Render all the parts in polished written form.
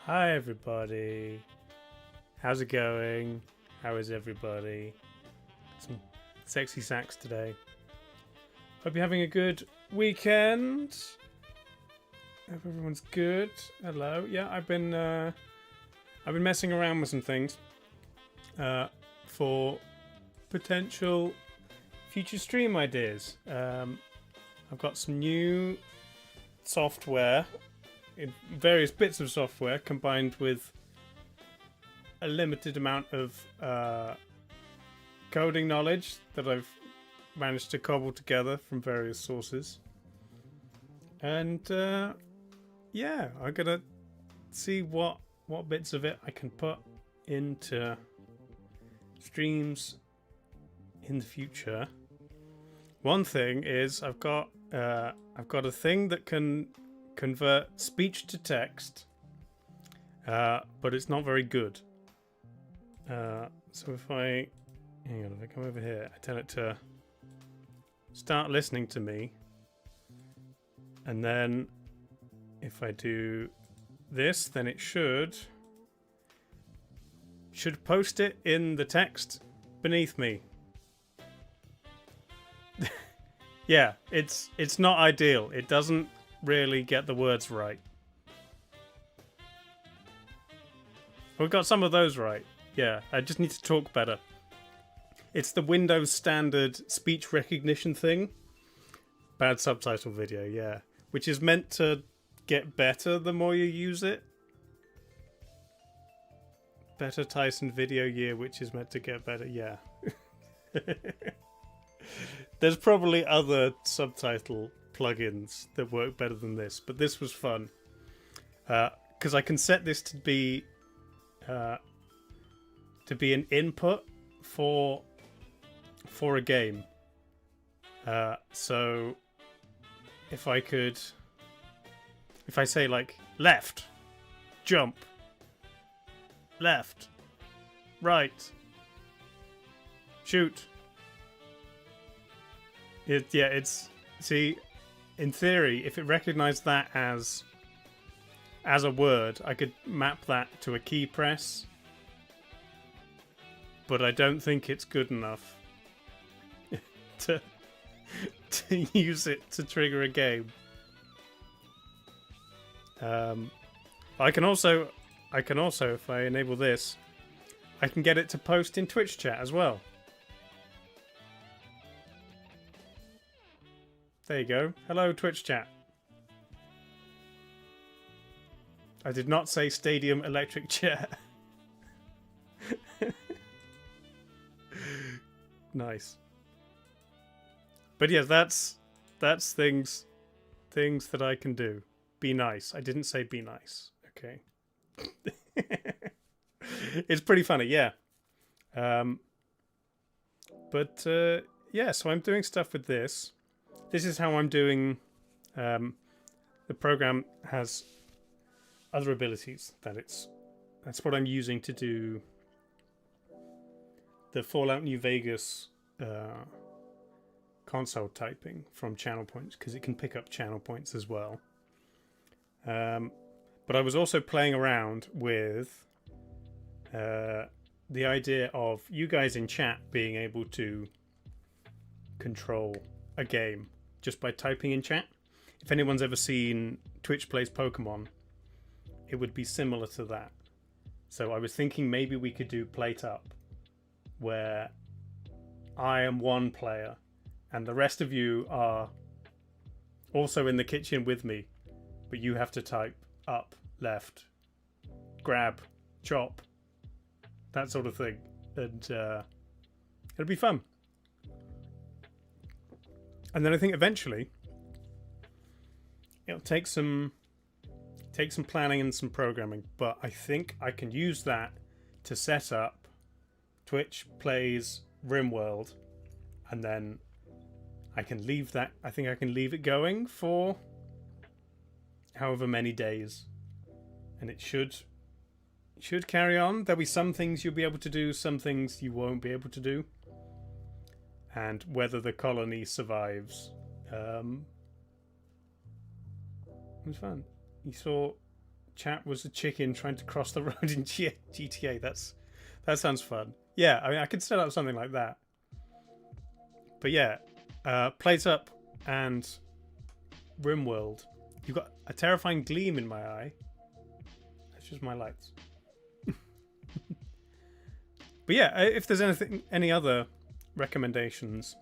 Hi everybody. How's it going? How is everybody? Some sexy sax today. Hope you're having a good weekend. Hope everyone's good. Hello. Yeah, I've been messing around with some things for potential future stream ideas. I've got some new software, in various bits of software combined with a limited amount of coding knowledge that I've managed to cobble together from various sources. And yeah, I'm gonna see what bits of it I can put into streams in the future. One thing is I've got a thing that can convert speech to text, but it's not very good. So if I come over here, I tell it to start listening to me, and then if I do this, then it should post it in the text beneath me. Yeah, it's not ideal. It doesn't really get the words right. We've got some of those right. Yeah, I just need to talk better. It's the Windows standard speech recognition thing. Bad subtitle video, yeah. Which is meant to get better the more you use it. Better Tyson Video Year, which is meant to get better, yeah. There's probably other subtitle plugins that work better than this, but this was fun. Because I can set this to be an input for a game. So if I say like left, jump, left, right, shoot. See, in theory, if it recognized that as a word, I could map that to a key press. But I don't think it's good enough to use it to trigger a game. I can also, if I enable this, I can get it to post in Twitch chat as well. There you go. Hello, Twitch chat. I did not say stadium electric chair. Nice. But yeah, that's things that I can do. Be nice. I didn't say be nice. Okay. It's pretty funny, yeah. But yeah, so I'm doing stuff with this. This is how I'm doing. The program has other abilities that's what I'm using to do the Fallout New Vegas console typing from channel points, because it can pick up channel points as well. But I was also playing around with the idea of you guys in chat being able to control a game just by typing in chat. If anyone's ever seen Twitch Plays Pokemon, it would be similar to that. So I was thinking maybe we could do Plate Up, where I am one player and the rest of you are also in the kitchen with me, but you have to type up, left, grab, chop, that sort of thing, and it'll be fun. And then I think eventually it'll take some planning and some programming, but I think I can use that to set up Twitch Plays RimWorld, and then I can leave that. I think I can leave it going for however many days, and it should carry on. There'll be some things you'll be able to do, some things you won't be able to do, and whether the colony survives. It was fun. You saw chat was a chicken trying to cross the road in GTA. That sounds fun. Yeah, I mean, I could set up something like that. But yeah, Plate Up and RimWorld. You've got a terrifying gleam in my eye. That's just my lights. But yeah, if there's any other recommendations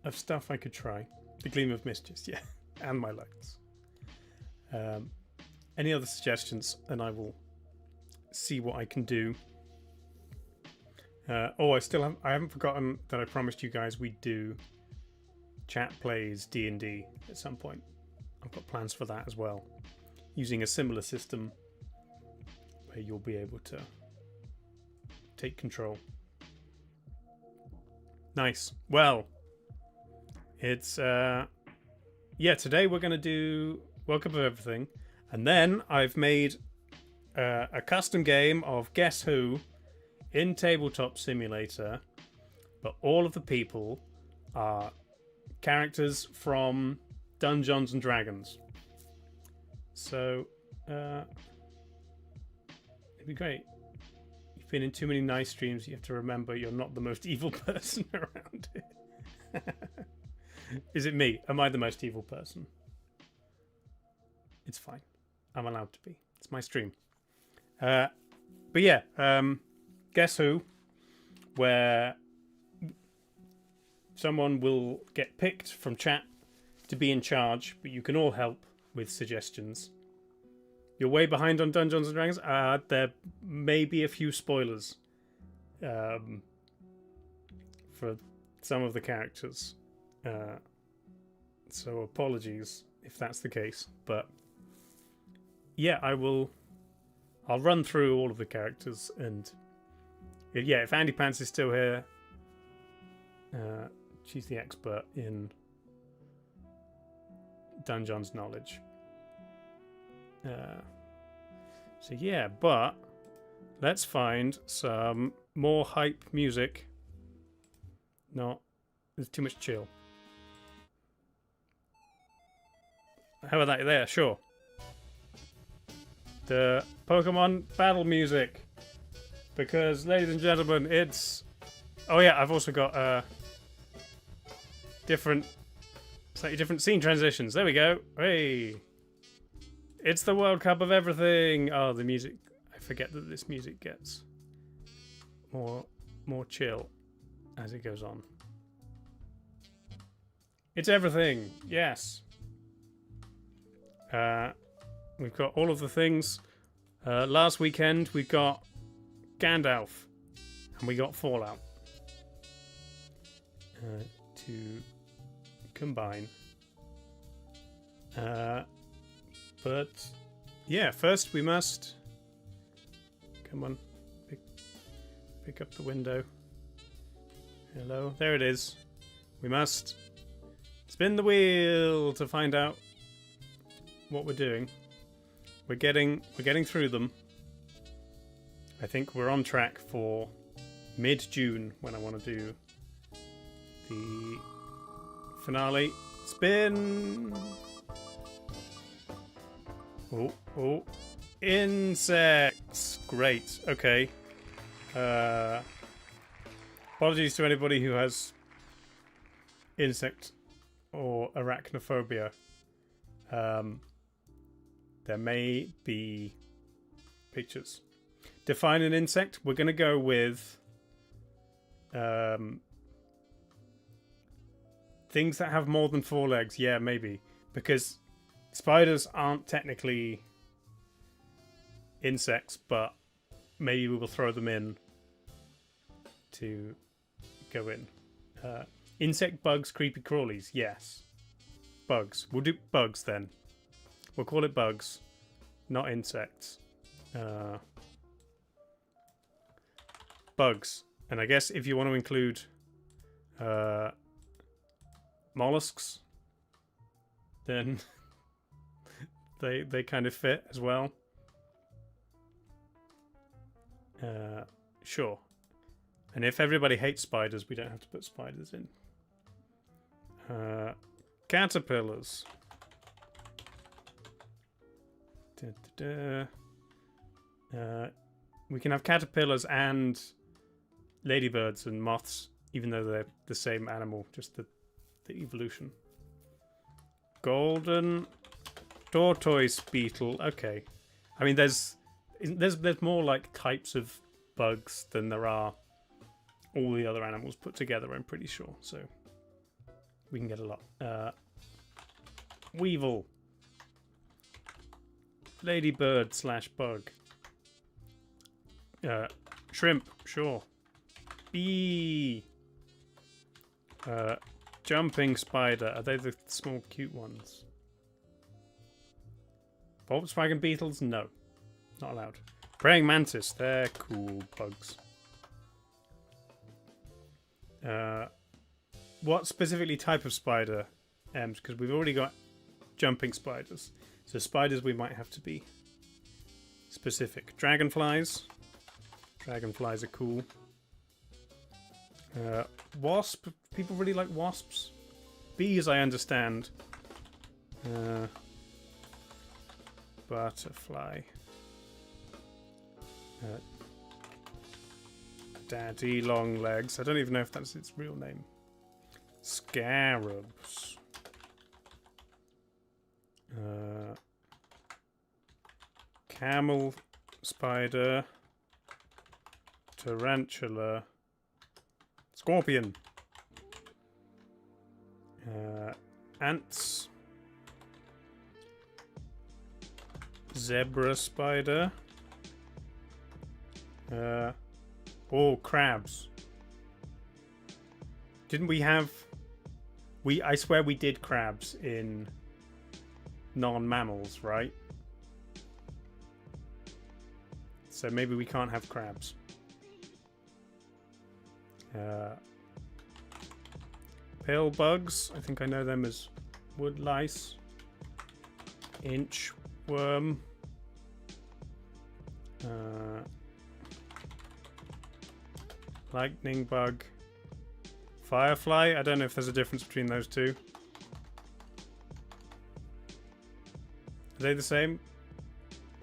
of stuff I could try, the Gleam of Mischief, yeah, and my lights. Any other suggestions, and I will see what I can do. I haven't forgotten that I promised you guys we'd do chat plays D&D at some point. I've got plans for that as well, using a similar system where you'll be able to take control. Nice. Well, it's today we're going to do Welcome of Everything, and then I've made a custom game of Guess Who in Tabletop Simulator, but all of the people are characters from Dungeons and Dragons. So it'd be great. You've been in too many nice streams. You have to remember you're not the most evil person around here. Is it me? Am I the most evil person? It's fine. I'm allowed to be. It's my stream. But yeah, Guess Who, where someone will get picked from chat to be in charge, but you can all help with suggestions. You're way behind on Dungeons and Dragons. There may be a few spoilers for some of the characters. So apologies if that's the case. But yeah, I'll run through all of the characters, and yeah, if Andy Pants is still here, she's the expert in Dungeons knowledge. So yeah, but let's find some more hype music. There's too much chill. How about that there? Sure. The Pokemon battle music. Because, ladies and gentlemen, it's... Oh yeah, I've also got slightly different scene transitions. There we go. Hey! It's the World Cup of everything! Oh, the music... I forget that this music gets more chill as it goes on. It's everything! Yes! We've got all of the things. Last weekend we got Gandalf, and we got Fallout to combine. But yeah, first we must come on, pick up the window. Hello, there it is. We must spin the wheel to find out what we're doing. We're getting through them. I think we're on track for mid-June when I want to do the finale. Spin! Oh. Insects! Great. Okay. Apologies to anybody who has insect or arachnophobia. There may be pictures. Define an insect. We're going to go with things that have more than 4 legs. Yeah, maybe. Because spiders aren't technically insects, but maybe we will throw them in to go in. Insect, bugs, creepy crawlies. Yes. Bugs. We'll do bugs then. We'll call it bugs, not insects. Bugs. And I guess if you want to include mollusks, then they kind of fit as well. Sure. And if everybody hates spiders, we don't have to put spiders in. Caterpillars. We can have caterpillars and ladybirds and moths, even though they're the same animal, just the evolution. Golden tortoise beetle. Okay, I mean there's more like types of bugs than there are all the other animals put together. I'm pretty sure, so we can get a lot. Weevil, ladybird / bug, shrimp. Sure. Bee. Jumping spider. Are they the small cute ones? Volkswagen beetles? No. Not allowed. Praying mantis. They're cool bugs. What specifically type of spider, Ems? Because we've already got jumping spiders. So spiders we might have to be specific. Dragonflies. Dragonflies are cool. Wasp. People really like wasps. Bees, I understand. Butterfly. Daddy long legs. I don't even know if that's its real name. Scarabs. Camel spider. Tarantula. Scorpion. Ants. Zebra spider. Oh, crabs. Didn't we have... I swear we did crabs in non-mammals, right? So maybe we can't have crabs. Pill bugs. I think I know them as wood lice. Inchworm. Lightning bug. Firefly. I don't know if there's a difference between those two. Are they the same?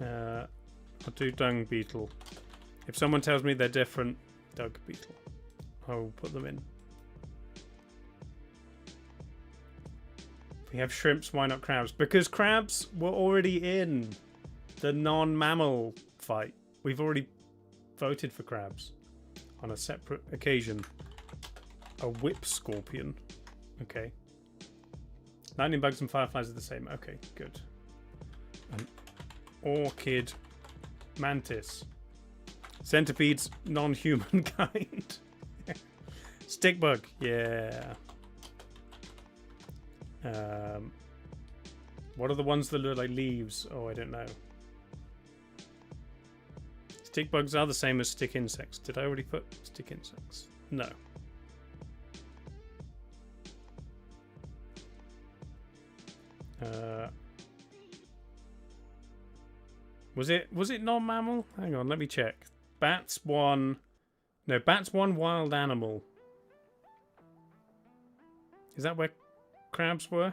I'll do dung beetle. If someone tells me they're different, dung beetle, I'll put them in. If we have shrimps, why not crabs? Because crabs were already in the non-mammal fight. We've already voted for crabs on a separate occasion. A whip scorpion. Okay. Lightning bugs and fireflies are the same. Okay, good. An orchid mantis. Centipedes, non-human kind. Stick bug, yeah. What are the ones that look like leaves? Oh, I don't know. Stick bugs are the same as stick insects. Did I already put stick insects? No. Was it non-mammal? Hang on, let me check. Bats one wild animal. Is that where crabs were?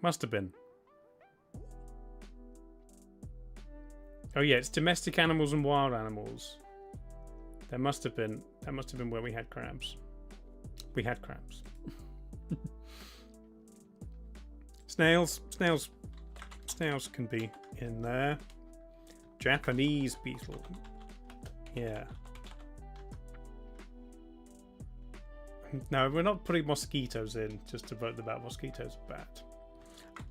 Must have been. Oh yeah, it's domestic animals and wild animals. That must have been where we had crabs. We had crabs. Snails can be in there. Japanese beetle. Yeah. No, we're not putting mosquitoes in just to vote them out. Mosquitoes are bad.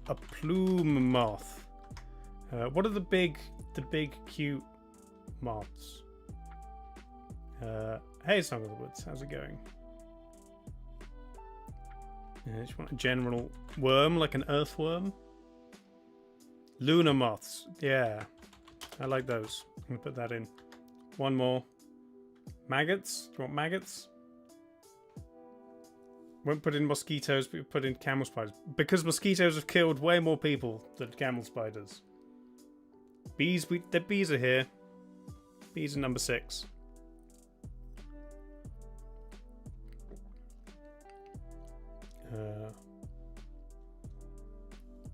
A plume moth. What are the big cute moths? Hey, Song of the Woods, how's it going? Just want a general worm, like an earthworm. Lunar moths, yeah, I like those. I'm gonna put that in. One more. Maggots. Do you want maggots? Won't put in mosquitoes, but we put in camel spiders because mosquitoes have killed way more people than camel spiders. Bees, the bees are here. Bees are number 6.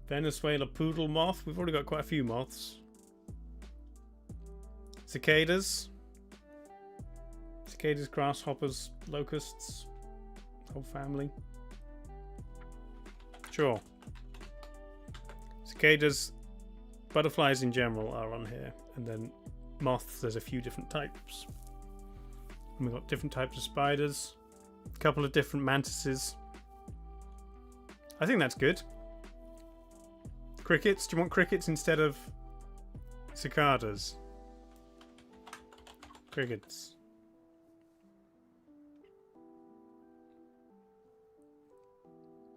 Venezuela poodle moth. We've already got quite a few moths. Cicadas. Cicadas, grasshoppers, locusts. Whole family. Sure. Cicadas, butterflies in general are on here. And then moths, there's a few different types. And we've got different types of spiders. A couple of different mantises. I think that's good. Crickets? Do you want crickets instead of cicadas? Crickets.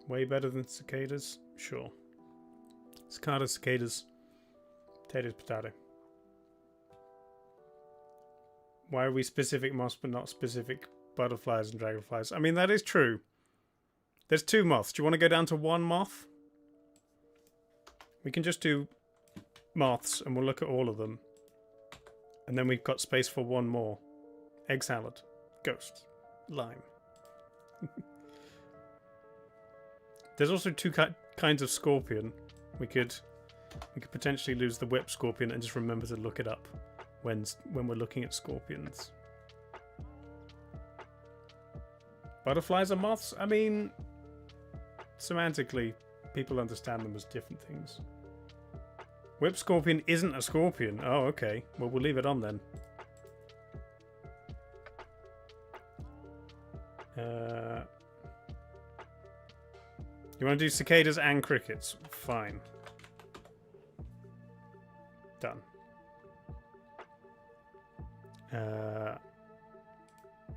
Way better than cicadas? Sure. Cicadas, cicadas. Potatoes, potato. Why are we specific moths but not specific butterflies and dragonflies? I mean, that is true. There's 2 moths. Do you want to go down to 1 moth? We can just do moths and we'll look at all of them. And then we've got space for 1 more. Egg salad. Ghost. Lime. There's also 2 kinds of scorpion. We could potentially lose the whip scorpion and just remember to look it up when we're looking at scorpions. Butterflies are moths? I mean, semantically, people understand them as different things. Whip scorpion isn't a scorpion. Oh, okay. Well, we'll leave it on then. You want to do cicadas and crickets? Fine. Done.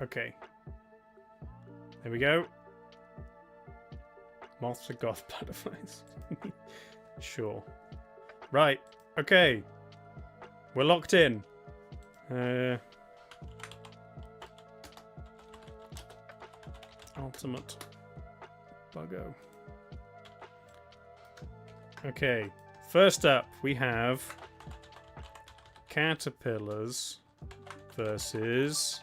Okay. There we go. Moths are goth butterflies. Sure. Right. Okay. We're locked in. Ultimate Buggo. Okay. First up, we have caterpillars versus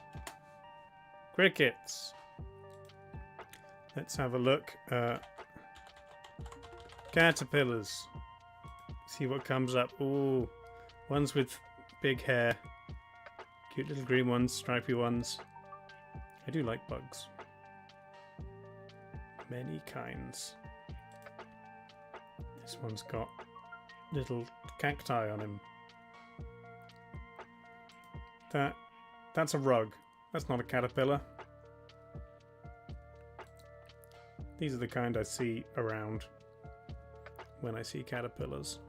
crickets. Let's have a look. Caterpillars. See what comes up. Ooh, ones with big hair. Cute little green ones, stripy ones. I do like bugs. Many kinds. This one's got little cacti on him. That's a rug. That's not a caterpillar. These are the kind I see around when I see caterpillars.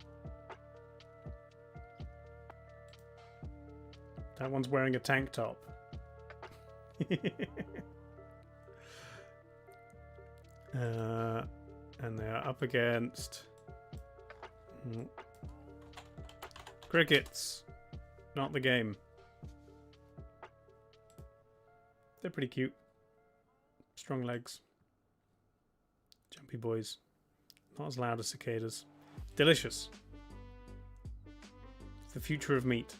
That one's wearing a tank top. And they are up against crickets. Not the game. They're pretty cute. Strong legs. Jumpy boys. Not as loud as cicadas. Delicious. It's the future of meat.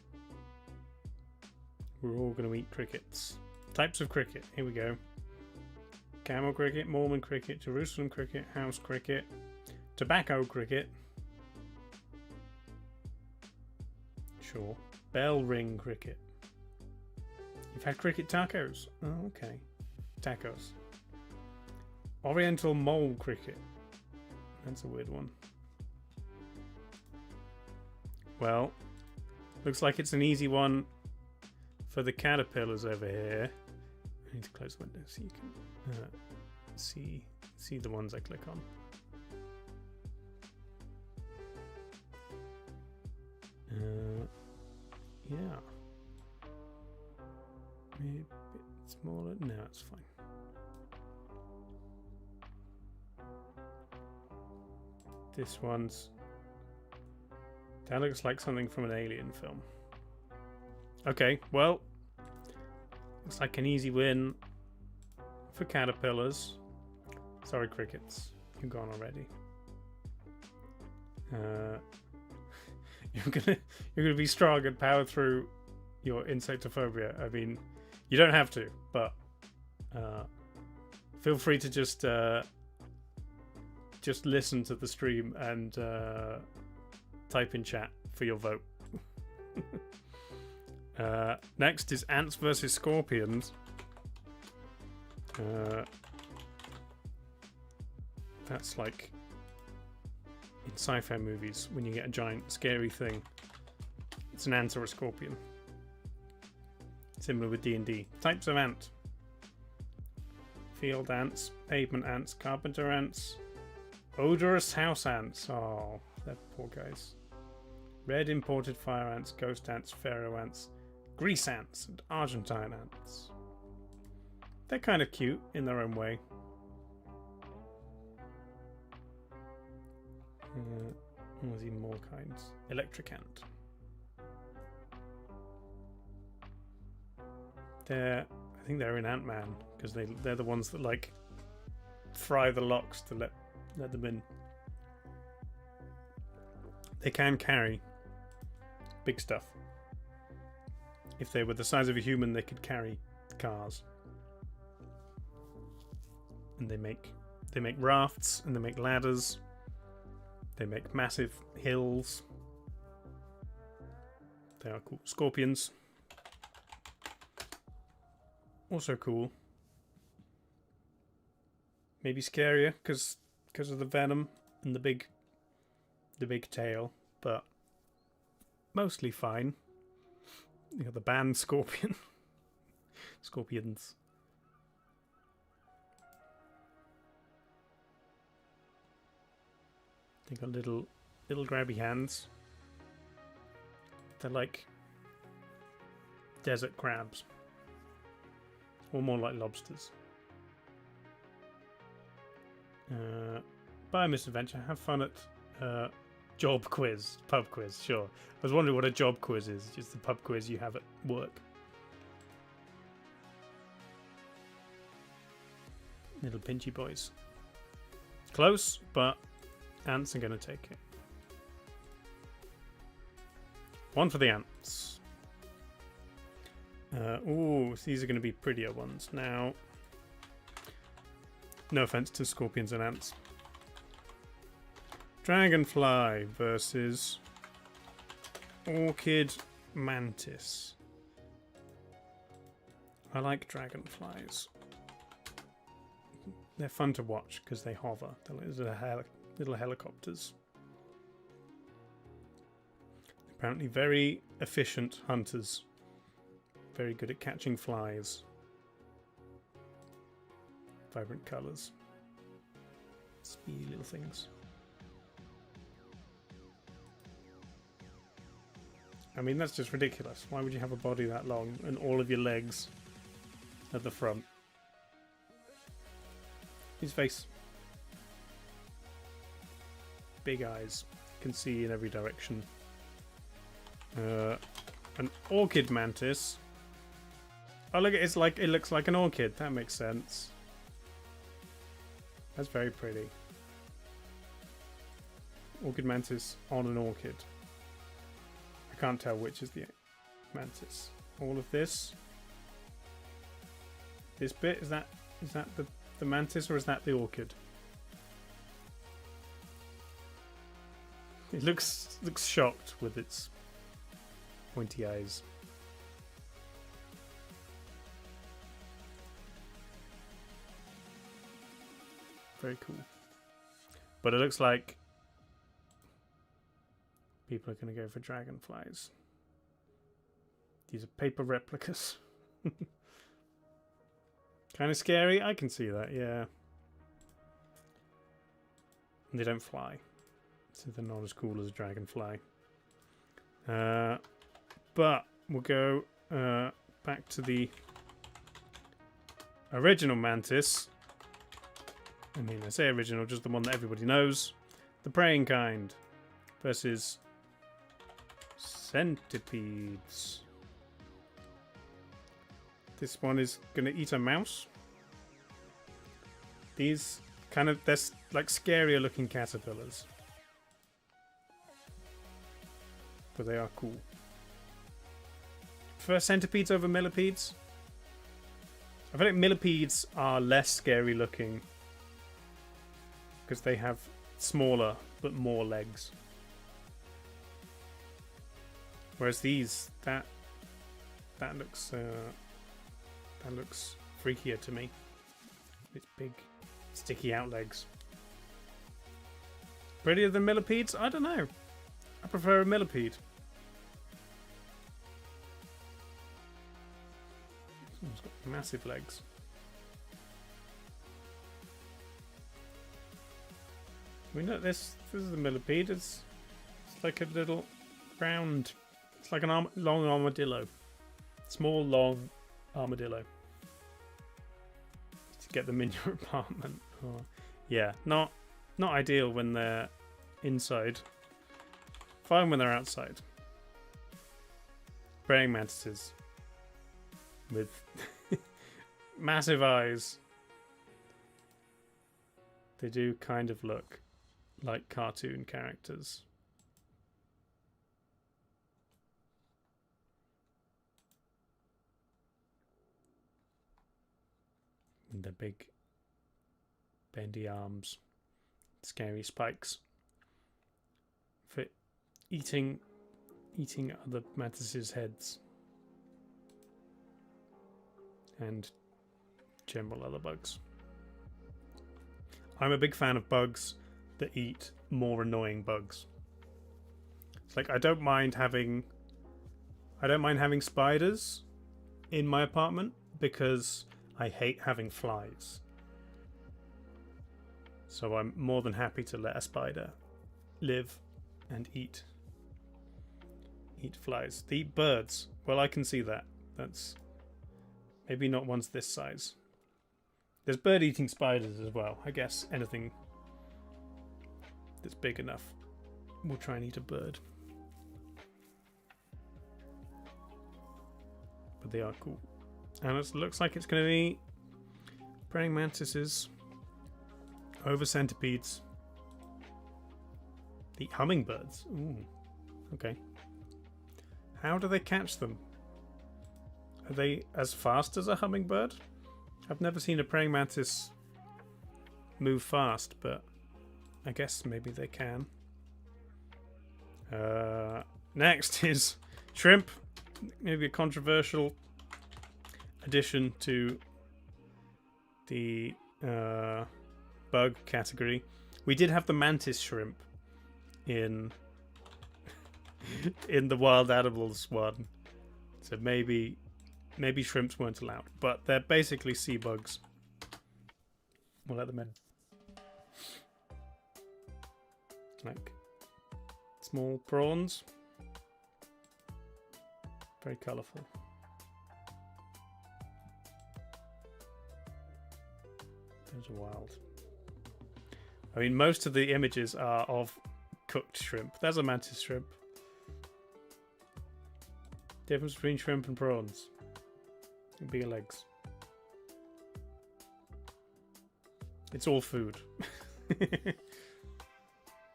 We're all going to eat crickets. Types of cricket. Here we go. Camel cricket, Mormon cricket, Jerusalem cricket, house cricket, tobacco cricket. Sure. Bell ring cricket. You've had cricket tacos? Oh, okay. Tacos. Oriental mole cricket. That's a weird one. Well, looks like it's an easy one for the caterpillars over here. I need to close the window so you can see the ones I click on. Yeah. Maybe a bit smaller. No, it's fine. This one's... That looks like something from an Alien film. Okay, well... Looks like an easy win for caterpillars. Sorry, crickets. You're gone already. You're gonna be strong and power through your insectophobia. I mean, you don't have to, but feel free to just just listen to the stream and type in chat for your vote. Next is ants versus scorpions. That's like in sci-fi movies when you get a giant scary thing. It's an ant or a scorpion. Similar with D&D. Types of ant. Field ants, pavement ants, carpenter ants, odorous house ants. Oh, they're poor guys. Red imported fire ants, ghost ants, pharaoh ants, grease ants, and Argentine ants. They're kind of cute in their own way. There's even more kinds. Electric ant. I think they're in Ant-Man because they're the ones that like fry the locks to let them in. They can carry big stuff. If they were the size of a human, they could carry cars. And they make rafts, and they make ladders. They make massive hills. They are cool. Scorpions. Also cool. Maybe scarier because of the venom and the big tail, but mostly fine. You got the band Scorpion. Scorpions. They got little grabby hands. They're like desert crabs. Or more like lobsters. Bye, misadventure. Have fun at job quiz. Pub quiz, sure. I was wondering what a job quiz is. Just the pub quiz you have at work. Little pinchy boys. Close, but ants are going to take it. One for the ants. Ooh, these are going to be prettier ones. Now, no offense to scorpions and ants. Dragonfly versus orchid mantis. I like dragonflies. They're fun to watch because they hover. They're little helicopters. Apparently very efficient hunters. Very good at catching flies. Vibrant colours. Speedy little things. I mean, that's just ridiculous. Why would you have a body that long and all of your legs at the front? His face. Big eyes. Can see in every direction. An orchid mantis. Oh look, it looks like an orchid. That makes sense. That's very pretty. Orchid mantis on an orchid. I can't tell which is the mantis. All of this. This bit, is that the mantis or is that the orchid? It looks shocked with its pointy eyes. Very cool. But it looks like people are going to go for dragonflies. These are paper replicas. Kind of scary. I can see that, yeah. And they don't fly. So they're not as cool as a dragonfly. But we'll go back to the original mantis. I mean, I say original, just the one that everybody knows. The praying kind versus centipedes. This one is going to eat a mouse. These they're like scarier looking caterpillars. But they are cool. Prefer centipedes over millipedes? I feel like millipedes are less scary looking. because they have smaller but more legs. Whereas these, that looks freakier to me. Its big, sticky out legs. Prettier than millipedes? I don't know. I prefer a millipede. This one's got massive legs. We know this is a millipede. It's like a little round. It's like an long armadillo. Small, long armadillo. To get them in your apartment. Oh, yeah, not ideal when they're inside. Fine when they're outside. Praying mantises with massive eyes. They do kind of look like cartoon characters. And the big bendy arms, scary spikes for eating other mantises' heads and general other bugs. I'm a big fan of bugs that eat more annoying bugs. It's like I don't mind having spiders in my apartment because I hate having flies. So I'm more than happy to let a spider live and eat flies. They eat birds. Well, I can see that. That's maybe not ones this size. There's bird-eating spiders as well. I guess anything that's big enough will try and eat a bird. But they are cool. And it looks like it's going to be praying mantises over centipedes. The hummingbirds. Ooh, okay. How do they catch them? Are they as fast as a hummingbird? I've never seen a praying mantis move fast, but I guess maybe they can. Next is shrimp. Maybe a controversial addition to the bug category. We did have the mantis shrimp in the wild animals one, so maybe shrimps weren't allowed, but they're basically sea bugs. We'll let them in. Like small prawns, very colourful. Those are wild. I mean, most of the images are of cooked shrimp. There's a mantis shrimp. Difference between shrimp and prawns. Bigger legs. It's all food.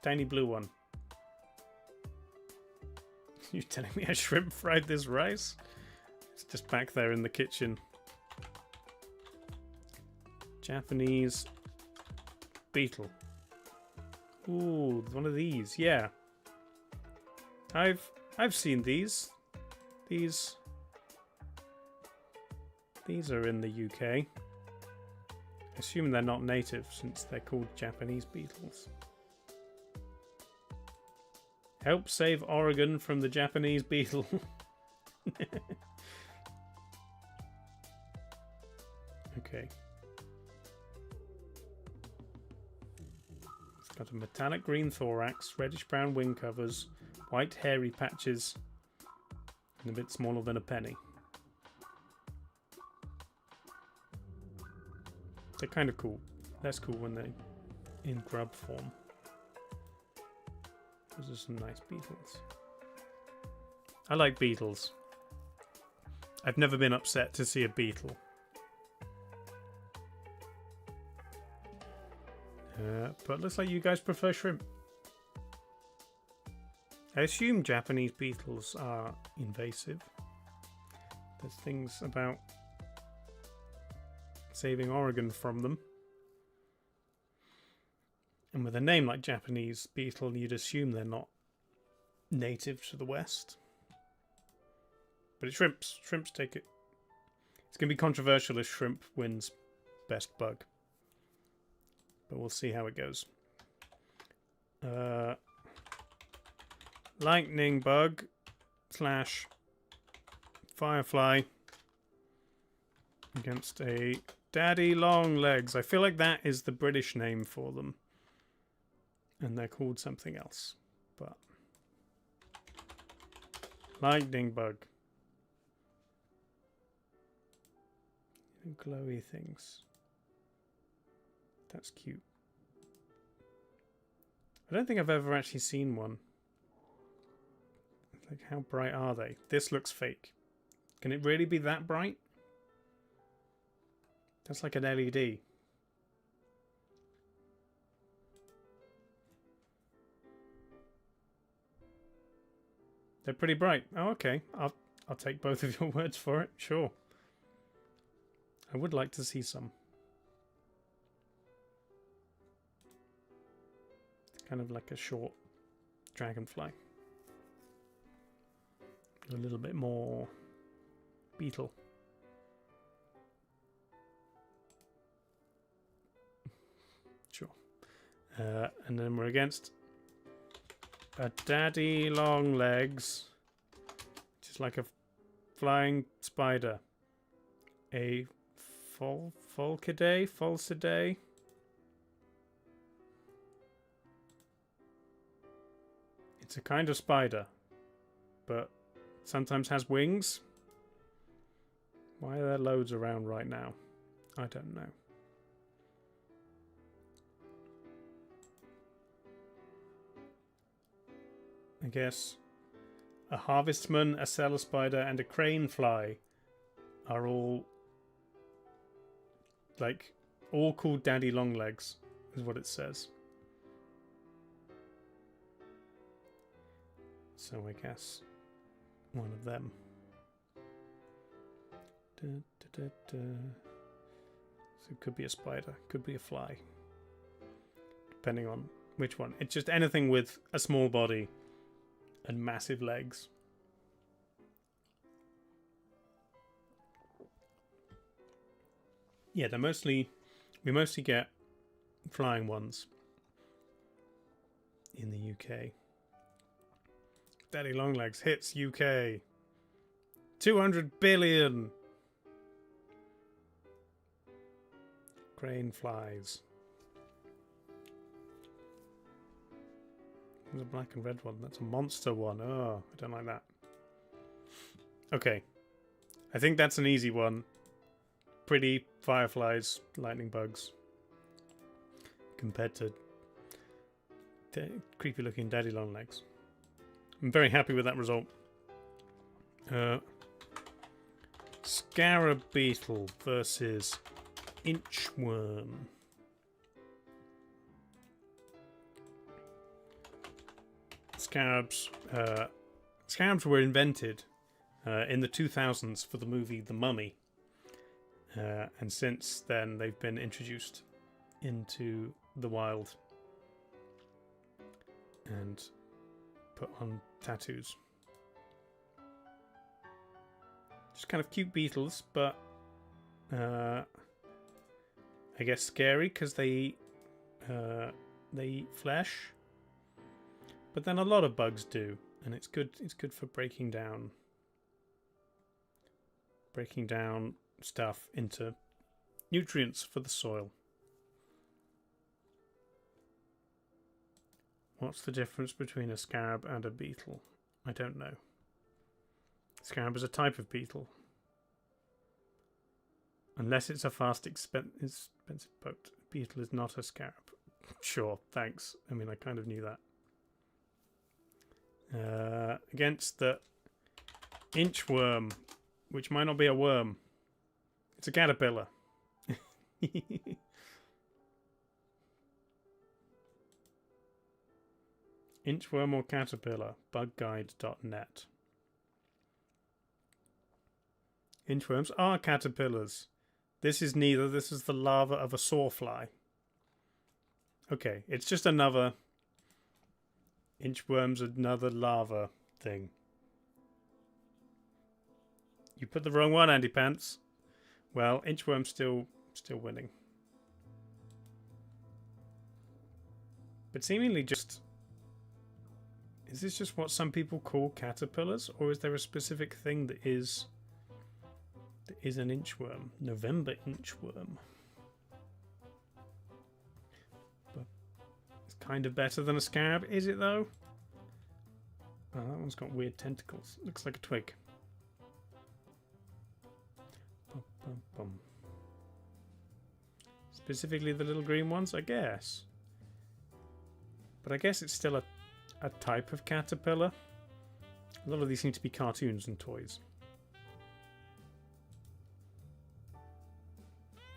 Tiny blue one. You telling me a shrimp fried this rice? It's just back there in the kitchen. Japanese beetle. Ooh, one of these. Yeah. I've seen these. These are in the UK. I assume they're not native since they're called Japanese beetles. Help save Oregon from the Japanese beetle. Okay. It's got a metallic green thorax, reddish brown wing covers, white hairy patches, and a bit smaller than a penny. They're kind of cool. Less cool when they're in grub form. Those are some nice beetles. I like beetles. I've never been upset to see a beetle. But it looks like you guys prefer shrimp. I assume Japanese beetles are invasive. There's things about saving Oregon from them. And with a name like Japanese beetle, you'd assume they're not native to the West. But it's shrimps. Shrimps take it. It's going to be controversial if shrimp wins best bug. But we'll see how it goes. Lightning bug / firefly against a daddy long legs. I feel like that is the British name for them. And they're called something else. But lightning bug. Glowy things. That's cute. I don't think I've ever actually seen one. Like, how bright are they? This looks fake. Can it really be that bright? That's like an LED. They're pretty bright. Oh, okay. I'll take both of your words for it. Sure. I would like to see some. It's kind of like a short dragonfly. A little bit more beetle. Sure. And then we're against a daddy long legs, just like a flying spider. A Falcidae? It's a kind of spider, but sometimes has wings. Why are there loads around right now? I don't know. I guess a harvestman, a cellar spider, and a crane fly are all called daddy longlegs, is what it says. So I guess one of them. So it could be a spider, could be a fly, depending on which one. It's just anything with a small body and massive legs. Yeah, we mostly get flying ones in the UK. Daddy Longlegs hits UK. 200 billion. Crane flies. There's a black and red one. That's a monster one. Oh, I don't like that. Okay. I think that's an easy one. Pretty fireflies, lightning bugs. Compared to creepy looking daddy long legs. I'm very happy with that result. Scarab beetle versus inchworm. Scarabs were invented in the 2000s for the movie The Mummy. And since then they've been introduced into the wild and put on tattoos. Just kind of cute beetles, but I guess scary because they eat flesh. But then a lot of bugs do, and it's good. It's good for breaking down stuff into nutrients for the soil. What's the difference between a scarab and a beetle? I don't know. Scarab is a type of beetle. Unless it's a fast, expensive boat. Beetle is not a scarab. Sure, thanks. I mean, I kind of knew that. Against the inchworm, which might not be a worm. It's a caterpillar. Inchworm or caterpillar? Bugguide.net. Inchworms are caterpillars. This is neither. This is the larva of a sawfly. Okay, it's just another inchworm's another lava thing. You put the wrong one, Andy Pants. Well, inchworm's still winning. But seemingly just... Is this just what some people call caterpillars? Or is there a specific thing that is an inchworm? November inchworm. But it's kind of better than a scarab, is it though? Oh, that one's got weird tentacles. Looks like a twig. Bum, bum, bum. Specifically the little green ones, I guess. But I guess it's still a type of caterpillar. A lot of these seem to be cartoons and toys.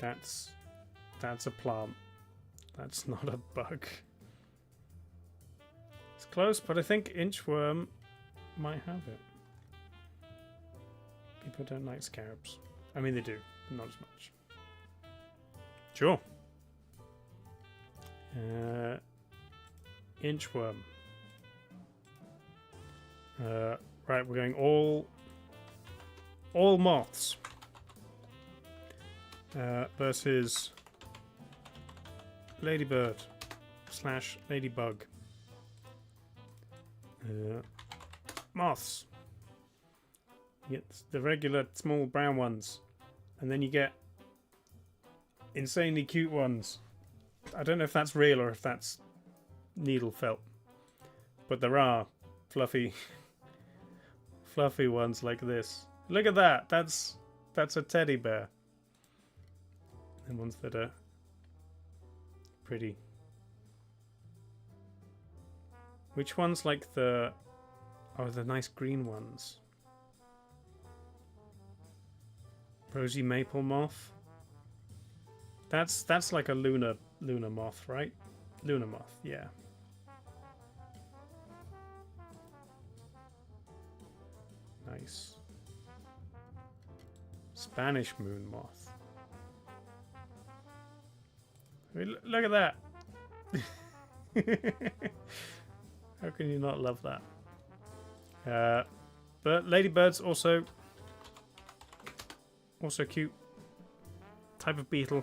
That's a plant. That's not a bug. It's close, but I think inchworm might have it. People don't like scarabs. I mean, they do, but not as much. Sure. Inchworm. Right, we're going all moths versus ladybird / ladybug. Moths. You get the regular small brown ones, and then you get insanely cute ones. I don't know if that's real or if that's needle felt, but there are fluffy ones like this. Look at that. That's a teddy bear. And ones that are pretty. Which ones like the nice green ones? Rosy maple moth. That's like a lunar moth, right? Lunar moth, yeah. Nice. Spanish moon moth. I mean, look at that. How can you not love that? But ladybirds also cute. Type of beetle.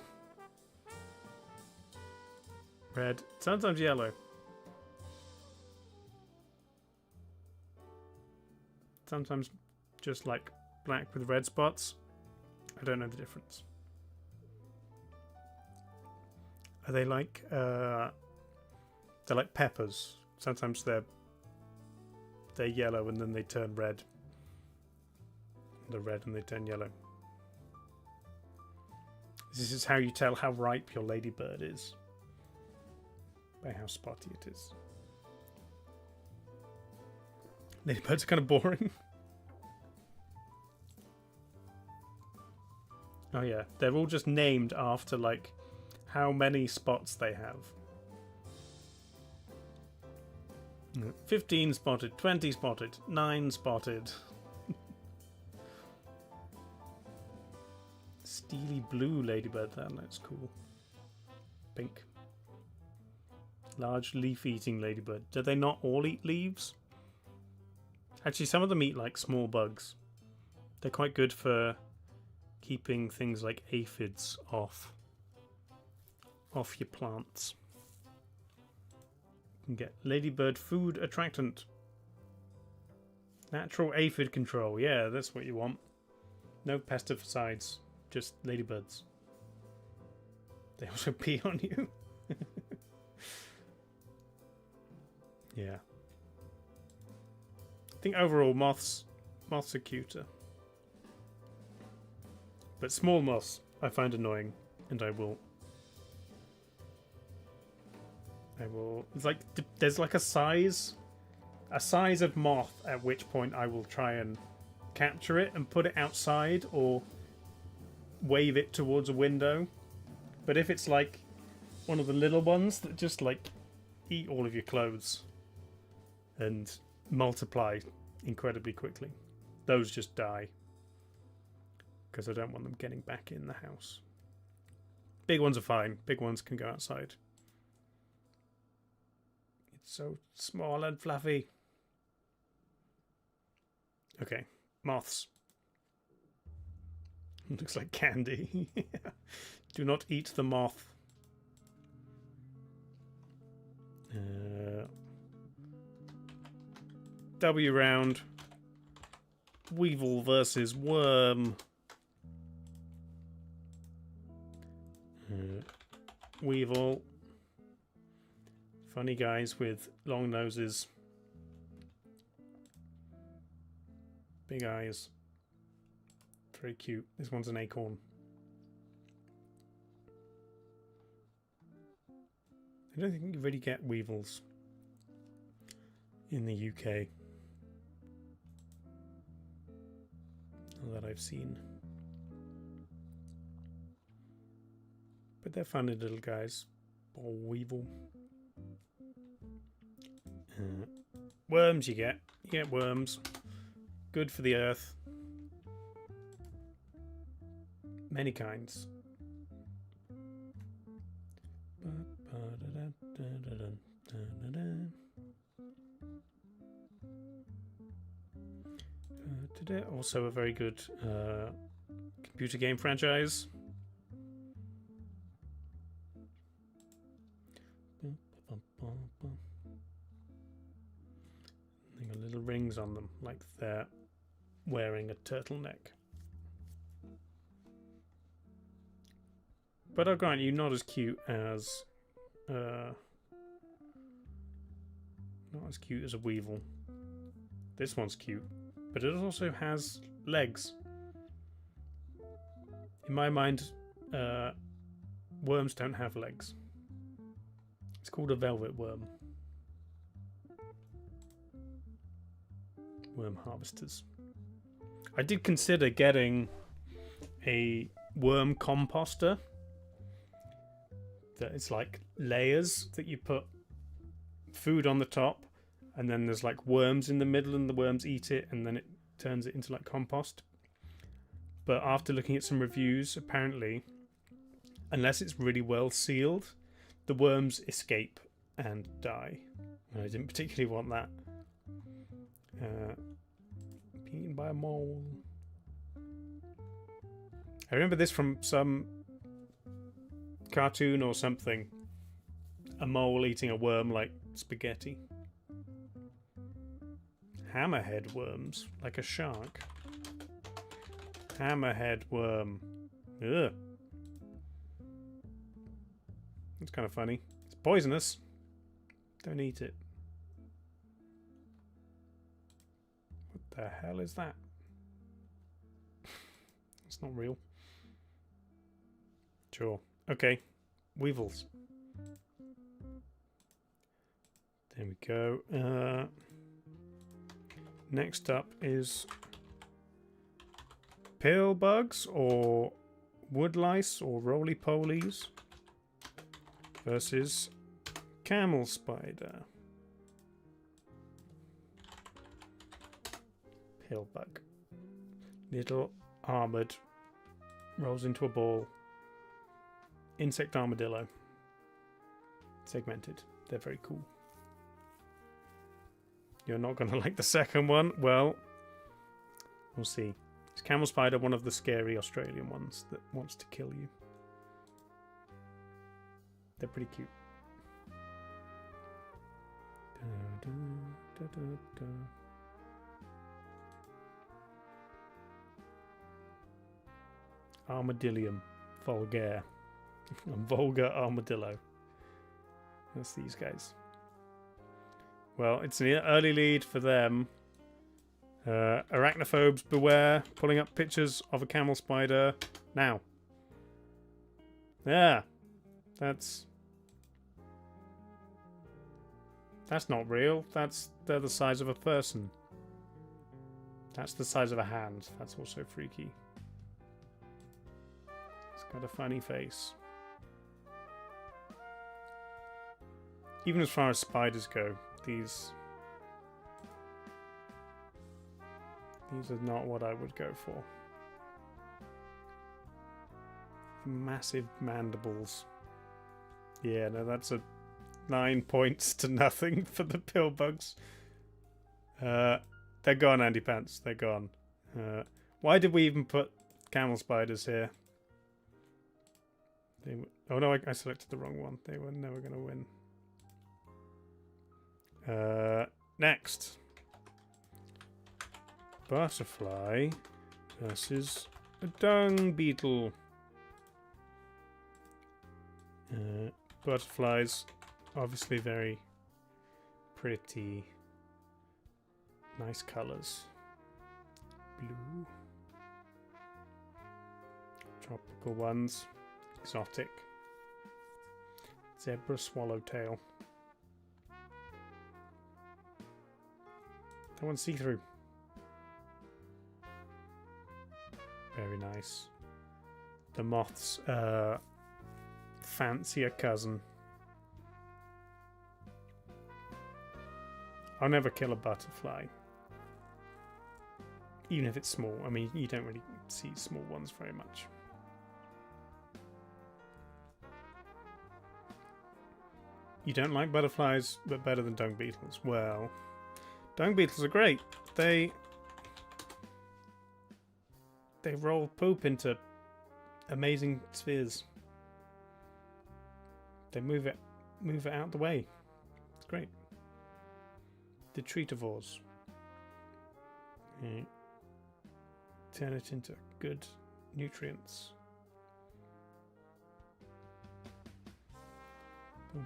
Red, sometimes yellow. Sometimes just like black with red spots. I don't know the difference. Are they like they're like peppers? Sometimes they're yellow and then they turn red. They're red and they turn yellow. This is how you tell how ripe your ladybird is. By how spotty it is. Ladybirds are kind of boring. Oh yeah, they're all just named after like how many spots they have. 15 spotted, 20 spotted, 9 spotted. Steely blue ladybird, that looks cool. Pink. Large leaf-eating ladybird. Do they not all eat leaves? Actually, some of them eat like small bugs. They're quite good for keeping things like aphids off your plants. You can get ladybird food attractant. Natural aphid control. Yeah, that's what you want. No pesticides, just ladybirds. They also pee on you. Yeah. I think overall moths are cuter. But small moths I find annoying, and I will it's like there's like a size of moth at which point I will try and capture it and put it outside or wave it towards a window. But if it's like one of the little ones that just like eat all of your clothes and multiply incredibly quickly, those just die. Because I don't want them getting back in the house. Big ones are fine. Big ones can go outside. So small and fluffy. Okay, moths. Looks like candy. Do not eat the moth. W round. Weevil versus worm. Weevil. Funny guys with long noses. Big eyes. Very cute. This one's an acorn. I don't think you really get weevils in the UK. Not that I've seen. But they're funny little guys. Or weevil. Worms you get. You get worms. Good for the earth. Many kinds. Today also a very good computer game franchise. They got little rings on them, like they're wearing a turtleneck. But I'll grant you, not as cute as not as cute as a weevil. This one's cute, but it also has legs. In my mind, worms don't have legs. It's called a velvet worm. Worm harvesters. I did consider getting a worm composter. That it's like layers that you put food on the top, and then there's like worms in the middle, and the worms eat it, and then it turns it into like compost. But after looking at some reviews, apparently, unless it's really well sealed, the worms escape and die. And I didn't particularly want that. Being eaten by a mole. I remember this from some cartoon or something. A mole eating a worm like spaghetti. Hammerhead worms, like a shark. Hammerhead worm. Ugh. That's kind of funny. It's poisonous. Don't eat it. What the hell is that? It's not real. Sure. Okay. Weevils. There we go. Next up is pill bugs or wood lice or roly-polies versus camel spider. Pill bug. Little armored. Rolls into a ball. Insect armadillo. Segmented. They're very cool. You're not going to like the second one? Well, we'll see. Is camel spider one of the scary Australian ones that wants to kill you? They're pretty cute. Armadillium vulgare. A vulgar armadillo. That's these guys. Well, it's an early lead for them. Arachnophobes, beware. Pulling up pictures of a camel spider now. Yeah. That's not real. They're the size of a person. That's the size of a hand. That's also freaky. It's got a funny face. Even as far as spiders go, these are not what I would go for. Massive mandibles. Yeah, no, that's 9 points to nothing for the pill bugs. They're gone, Andy Pants. They're gone. Why did we even put camel spiders here? Oh no, I selected the wrong one. They were never going to win. Next. Butterfly versus a dung beetle. Butterflies, obviously very pretty. Nice colours. Blue. Tropical ones. Exotic. Zebra swallowtail. That one's see-through. Very nice. The moth's fancier cousin. I'll never kill a butterfly. Even if it's small. I mean, you don't really see small ones very much. You don't like butterflies, but better than dung beetles. Well, dung beetles are great. They roll poop into amazing spheres. They move it out the way. It's great. Detritivores. Yeah. Turn it into good nutrients. Some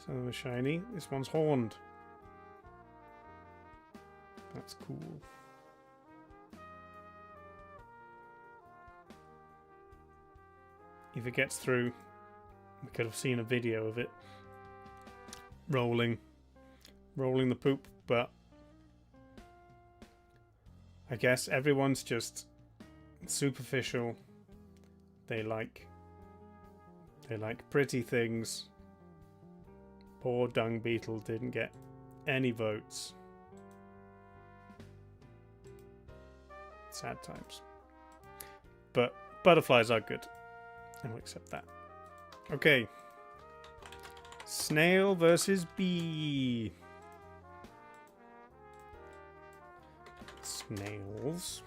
of them are shiny. This one's horned. That's cool. If it gets through, we could have seen a video of it rolling the poop, but I guess everyone's just superficial. They like pretty things. Poor dung beetle didn't get any votes. Sad times. But butterflies are good. And we'll accept that. Okay. Snail versus bee. Snails.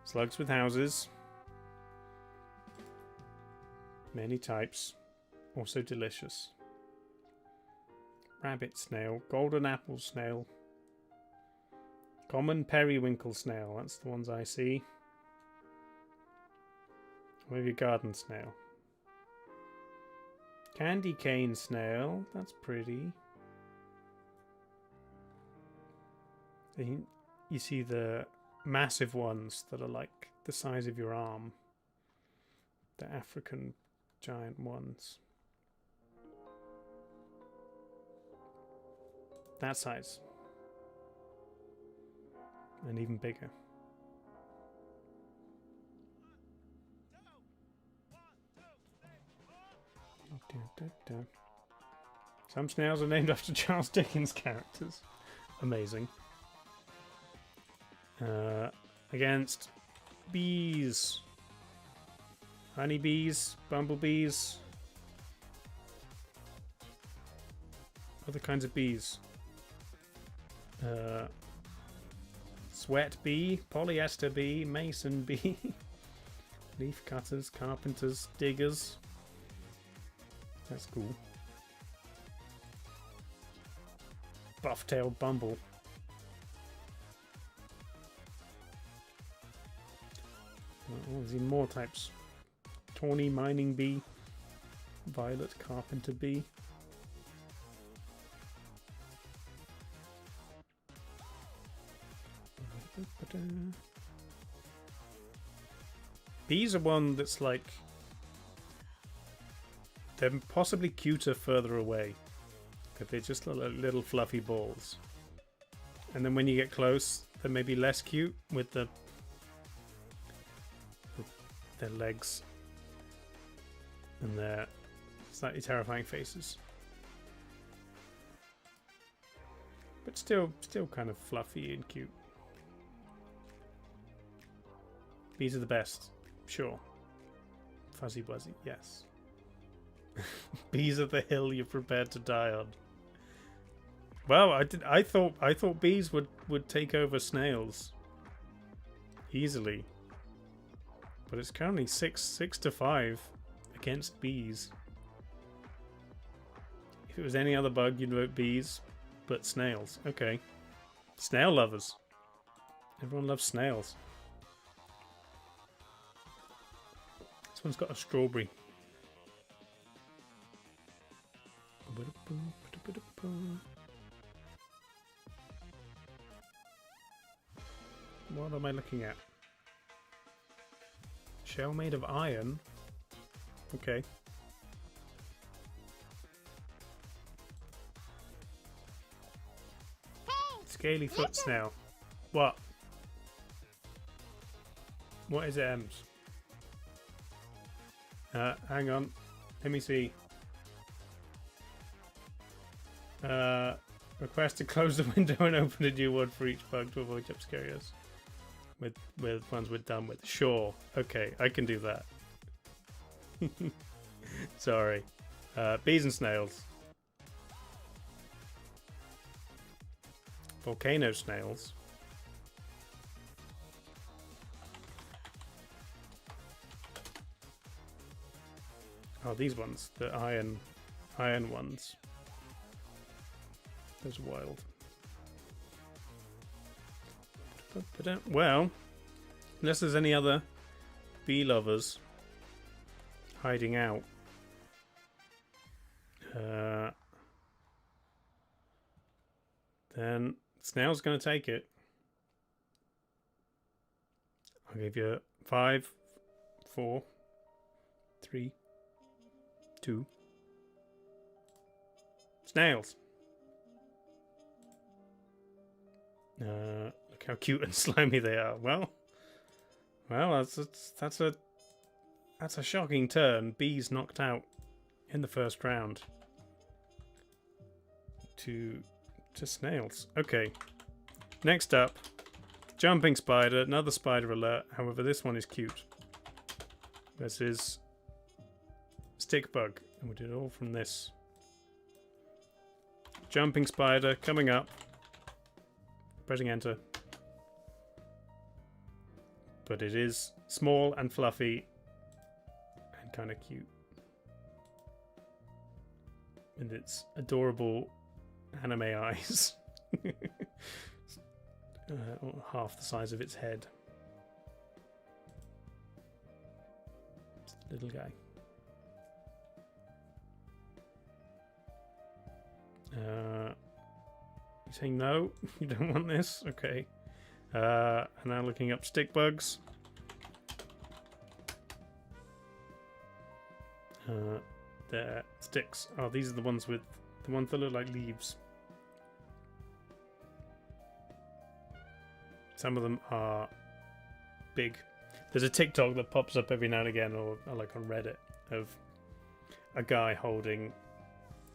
Slugs with houses. Many types. Also delicious. Rabbit snail. Golden apple snail. Common periwinkle snail. That's the ones I see. Maybe a garden snail. Candy cane snail. That's pretty. You see the massive ones that are like the size of your arm. The African giant ones. That size. And even bigger. Some snails are named after Charles Dickens characters. Amazing. Against bees. Honeybees, bumblebees. Other kinds of bees. Sweat bee, polyester bee, mason bee. Leaf cutters, carpenters, diggers. That's cool. Buff-tailed bumble. Oh, there's even more types. Tawny mining bee. Violet carpenter bee. Bees are one that's like... They're possibly cuter further away. But they're just little fluffy balls. And then when you get close, they're maybe less cute with their legs and their slightly terrifying faces. But still kind of fluffy and cute. Bees are the best. Sure. Fuzzy Wuzzy, yes. Bees are the hill you're prepared to die on. Well, I thought bees would take over snails easily, but it's currently 6-5 against bees. If it was any other bug, you'd vote bees, but snails. Okay, snail lovers. Everyone loves snails. This one's got a strawberry. What am I looking at? Shell made of iron? Okay. Scaly foot snail. What? What is it, Ems? Hang on. Let me see. Request to close the window and open a new one for each bug to avoid jump scares. With ones we're done with. Sure. Okay, I can do that. Sorry. Bees and snails. Volcano snails. Oh, these ones. The iron ones. Those are wild. Well, unless there's any other bee lovers hiding out. Then snail's going to take it. I'll give you 5, 4, 3, 2. Snails. Look how cute and slimy they are. Well, that's a shocking turn. Bees knocked out in the first round to snails. Okay. Next up, jumping spider. Another spider alert. However, this one is cute. This is stick bug, and we did it all from this. Jumping spider coming up. Pressing enter. But it is small and fluffy and kind of cute. With its adorable anime eyes. Half the size of its head. Just a little guy. You saying no? You don't want this? Okay. And now looking up stick bugs. There, sticks. Oh, these are the ones that look like leaves. Some of them are big. There's a TikTok that pops up every now and again, or like on Reddit, of a guy holding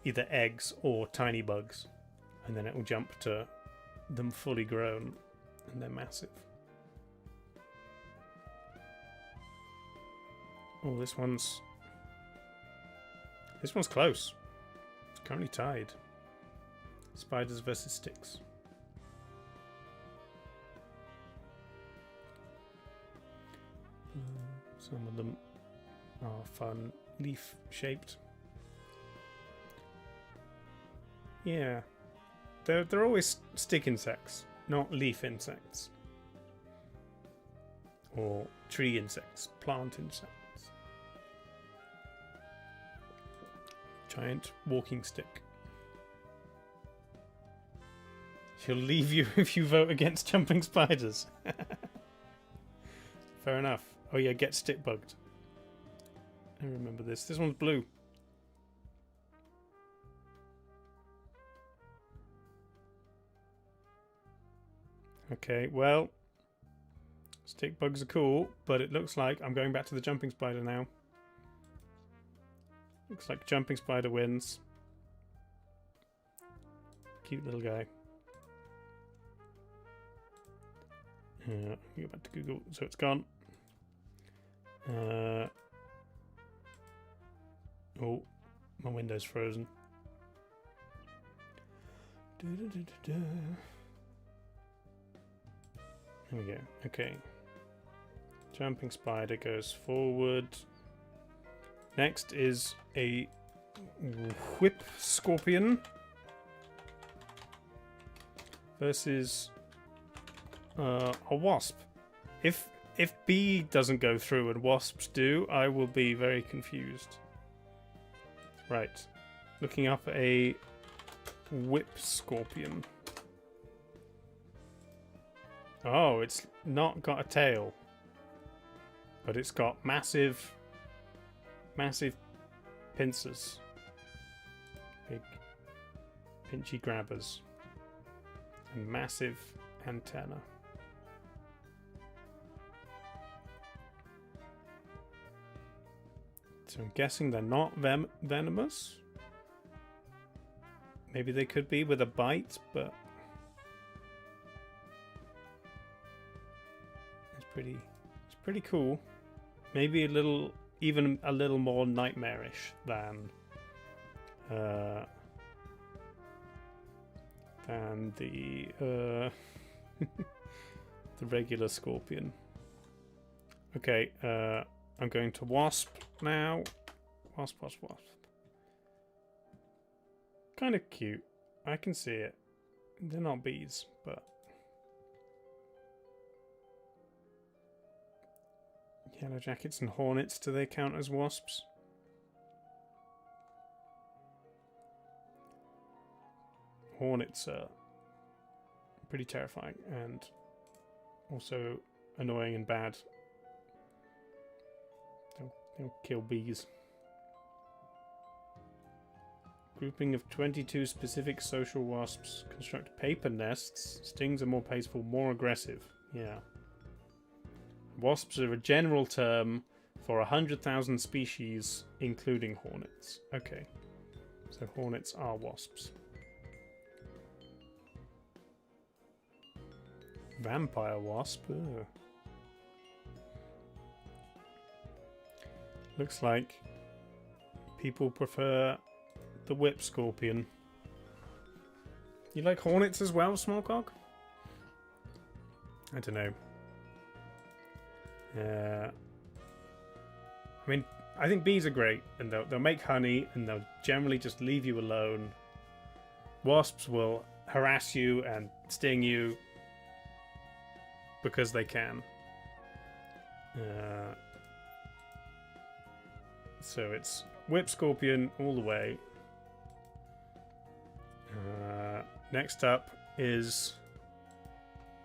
either eggs or tiny bugs, and then it will jump to them fully grown, and they're massive. Oh, this one's close. It's currently tied. Spiders versus sticks. Some of them are fun, leaf-shaped. Yeah, they're always stick insects, not leaf insects, or tree insects, plant insects. Giant walking stick. She'll leave you if you vote against jumping spiders. Fair enough. Oh yeah, get stick bugged. I remember this. This one's blue. Okay, well, stick bugs are cool, but it looks like I'm going back to the jumping spider now. Looks like jumping spider wins. Cute little guy. Go back to Google. So it's gone. Oh, My window's frozen. There we go. Okay. Jumping spider goes forward. Next is a whip scorpion versus a wasp. If bee doesn't go through and wasps do, I will be very confused. Right. Looking up a whip scorpion. Oh, it's not got a tail. But it's got massive pincers. Big pinchy grabbers. And massive antenna. So I'm guessing they're not venomous. Maybe they could be with a bite, but it's pretty cool. Maybe even a little more nightmarish than the the regular scorpion. Okay, I'm going to wasp now. Wasp. Kind of cute. I can see it. They're not bees, but yellow jackets and hornets, do they count as wasps? Hornets are pretty terrifying and also annoying and bad. They'll kill bees. Grouping of 22 specific social wasps construct paper nests. Stings are more peaceful, more aggressive. Yeah. Wasps are a general term for 100,000 species, including hornets. Okay. So hornets are wasps. Vampire wasp. Ugh. Looks like people prefer the whip scorpion. You like hornets as well, Smallcog? I don't know. I mean, I think bees are great, and they'll make honey, and they'll generally just leave you alone. Wasps will harass you and sting you because they can. So it's whip scorpion all the way. Next up is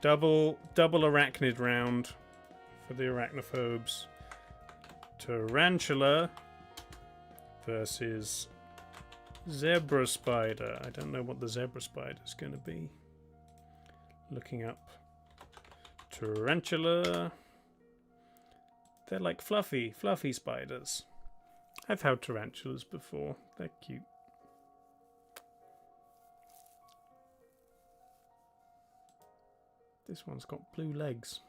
double arachnid round for the arachnophobes. Tarantula versus zebra spider. I don't know what the zebra spider is going to be. Looking up tarantula. They're like fluffy spiders. I've held tarantulas before. They're cute. This one's got blue legs.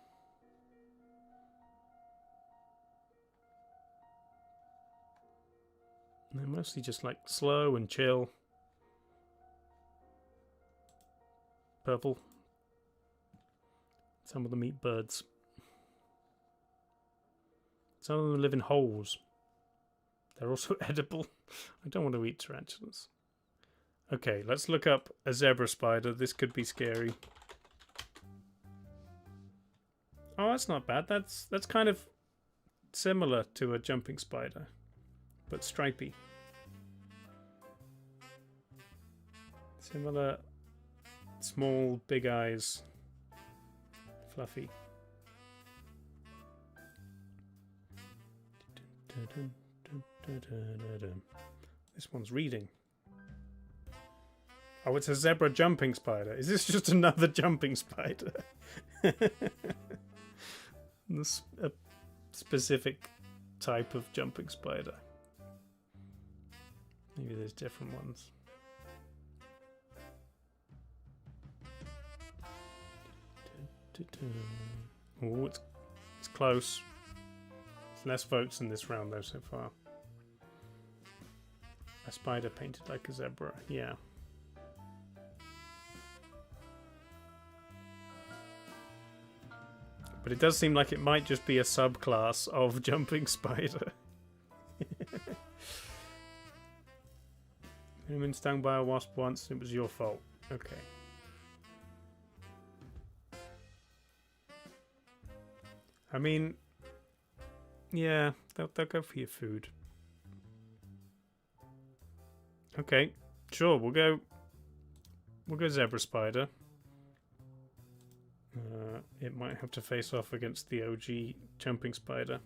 And they're mostly just like slow and chill. Purple. Some of them eat birds. Some of them live in holes. They're also edible. I don't want to eat tarantulas. Okay, let's look up a zebra spider. This could be scary. Oh, that's not bad. That's kind of similar to a jumping spider, but stripy. Similar, small, big eyes, fluffy. This one's reading. Oh, it's a zebra jumping spider. Is this just another jumping spider? A specific type of jumping spider. Maybe there's different ones. Oh, it's close. It's less votes in this round though so far. I A spider painted like a zebra, yeah. But it does seem like it might just be a subclass of jumping spider. I've been stung by a wasp once, it was your fault. Okay. I mean, yeah, they'll go for your food. Okay, sure, we'll go zebra spider. It might have to face off against the OG jumping spider.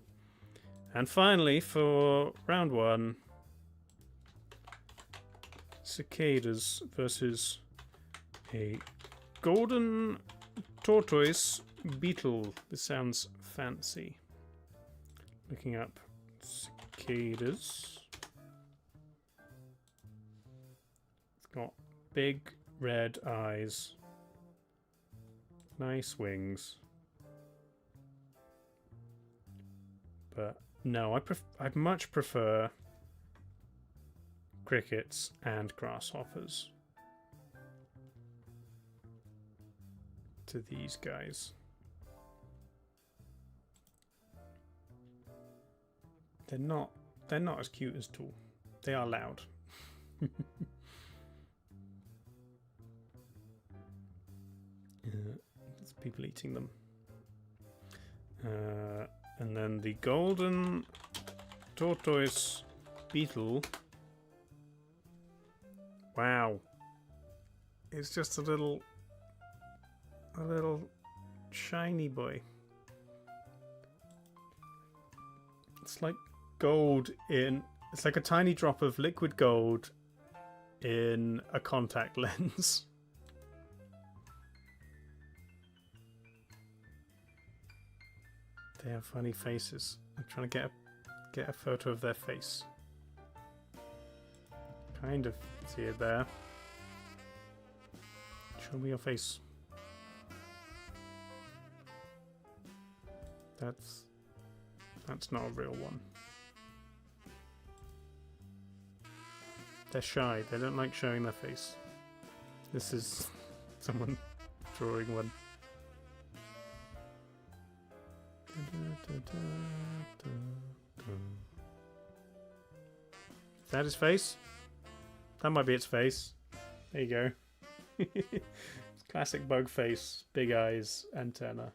And finally, for round 1, cicadas versus a golden tortoise beetle. This sounds fancy. Looking up cicadas. It's got big red eyes. Nice wings. But no, I'd much prefer crickets and grasshoppers to these guys. They're not as cute as Tool. They are loud. There's people eating them. And then the golden tortoise beetle. Wow. It's just a little shiny boy. It's like gold in... It's like a tiny drop of liquid gold in a contact lens. They have funny faces. I'm trying to get a photo of their face. Kind of see it there. Show me your face. That's not a real one. They're shy. They don't like showing their face. This is someone drawing one. Is that his face? That might be its face. There you go. It's classic bug face, big eyes, antenna.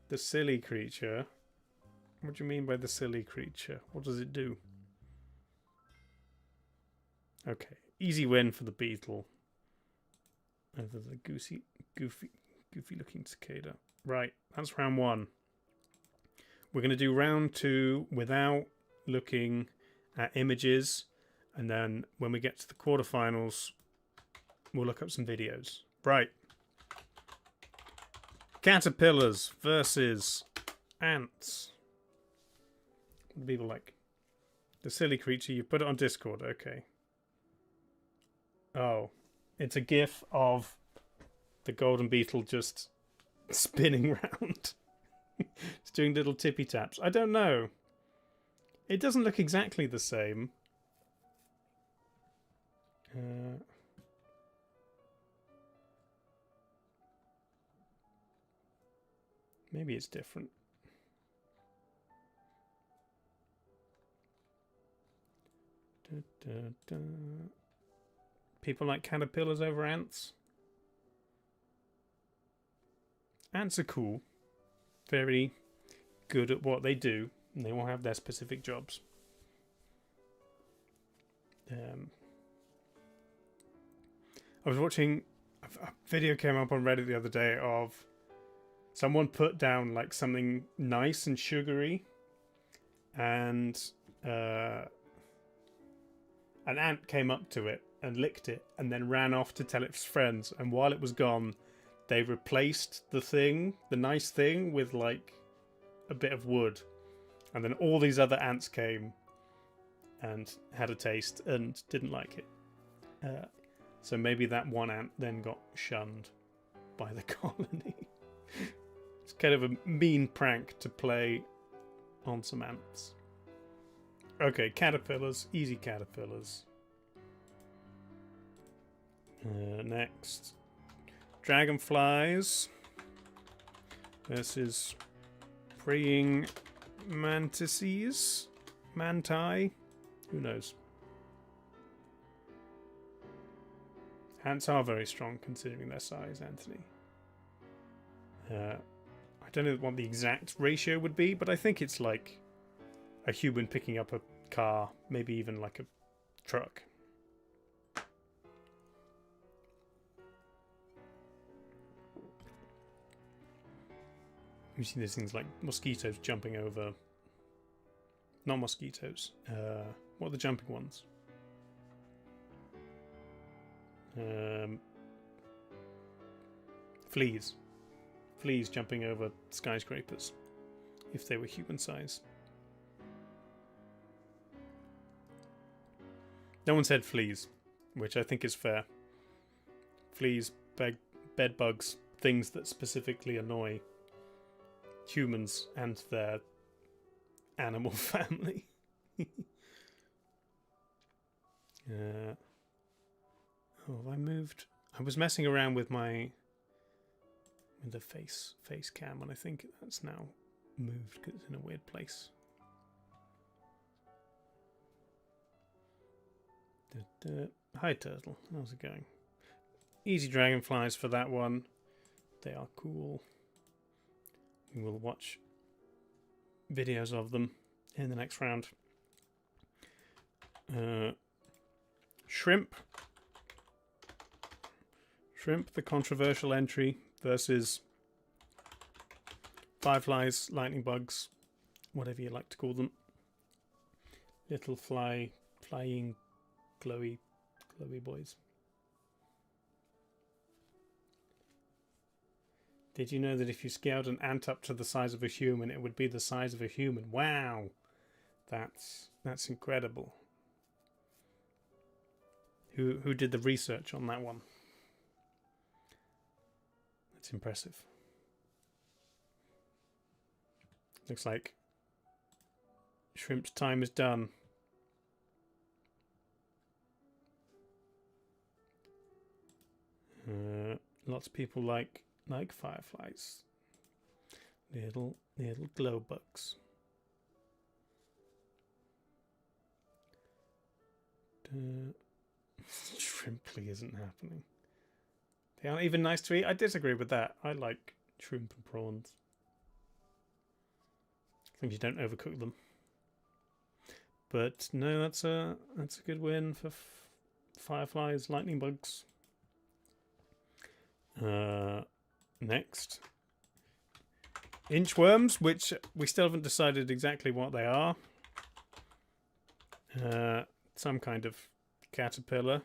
The silly creature. What do you mean by the silly creature? What does it do? Okay, easy win for the beetle. Over the goofy looking cicada. Right, that's round 1. We're going to do round 2 without looking at images, and then when we get to the quarterfinals, we'll look up some videos. Right. Caterpillars versus ants. What do people like? The silly creature, you put it on Discord, okay. Oh, it's a gif of the golden beetle just spinning round. It's doing little tippy taps. I don't know. It doesn't look exactly the same. Maybe it's different. People like caterpillars over ants. Ants are cool. Very good at what they do. And they all have their specific jobs. I was watching... A video came up on Reddit the other day of... Someone put down like something nice and sugary. And... an ant came up to it and licked it and then ran off to tell its friends, and while it was gone they replaced the nice thing with like a bit of wood, and then all these other ants came and had a taste and didn't like it, so maybe that one ant then got shunned by the colony. It's kind of a mean prank to play on some ants. Okay, caterpillars. Easy caterpillars. Next. Dragonflies. Versus praying mantises. Manti. Who knows? Ants are very strong considering their size, Anthony. I don't know what the exact ratio would be, but I think it's like a human picking up a car, maybe even like a truck. You see these things like mosquitoes jumping over. Not mosquitoes. What are the jumping ones? Fleas. Fleas jumping over skyscrapers. If they were human size. No one said fleas, which I think is fair. Fleas, bed bugs, things that specifically annoy humans and their animal family. Oh, have I moved? I was messing around with the face cam, and I think that's now moved because it's in a weird place. Hi, turtle. How's it going? Easy dragonflies for that one. They are cool. We will watch videos of them in the next round. Shrimp. Shrimp, the controversial entry, versus fireflies, lightning bugs, whatever you like to call them. Little flying, glowy boys. Did you know that if you scaled an ant up to the size of a human, it would be the size of a human? Wow, that's incredible. Who did the research on that one? That's impressive. Looks like Shrimp's time is done. Lots of people like fireflies. Little glow bugs. Shrimply isn't happening. They aren't even nice to eat. I disagree with that. I like shrimp and prawns. I think you don't overcook them. But no, that's a good win for fireflies, lightning bugs. Next, inchworms, which we still haven't decided exactly what they are. Some kind of caterpillar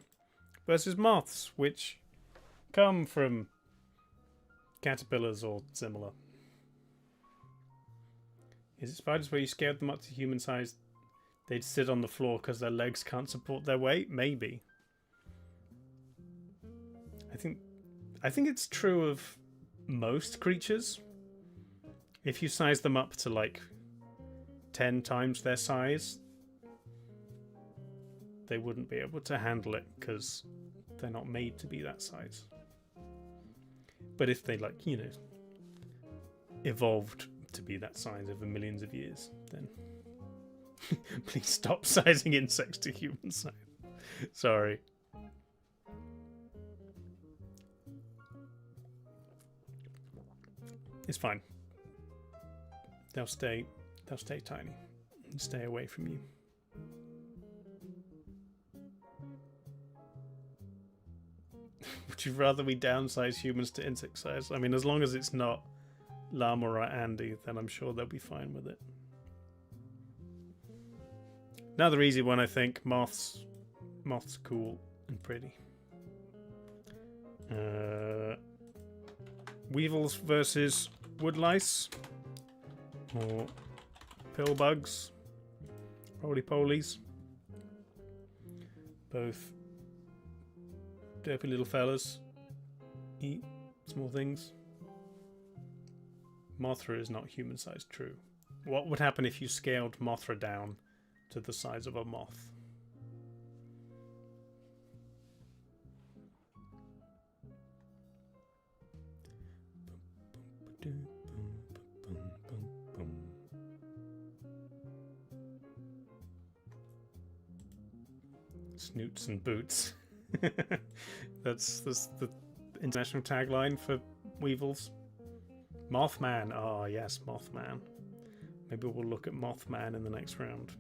versus moths, which come from caterpillars or similar. Is it spiders where you scaled them up to human size? They'd sit on the floor because their legs can't support their weight? Maybe. I think it's true of most creatures. If you size them up to like 10 times their size, they wouldn't be able to handle it because they're not made to be that size. But if they, like, you know, evolved to be that size over millions of years, then please stop sizing insects to human size. Sorry. It's fine. They'll stay tiny and stay away from you. Would you rather we downsize humans to insect size? I mean, as long as it's not Llama or Andy, then I'm sure they'll be fine with it. Another easy one, I think. Moths. Moths are cool and pretty. Weevils versus woodlice. Or pill bugs. Roly-polies. Both derpy little fellas. Eat small things. Mothra is not human-sized, true. What would happen if you scaled Mothra down to the size of a moth. Snoots and boots. That's the international tagline for weevils. Mothman. Oh yes, Mothman. Maybe we'll look at Mothman in the next round.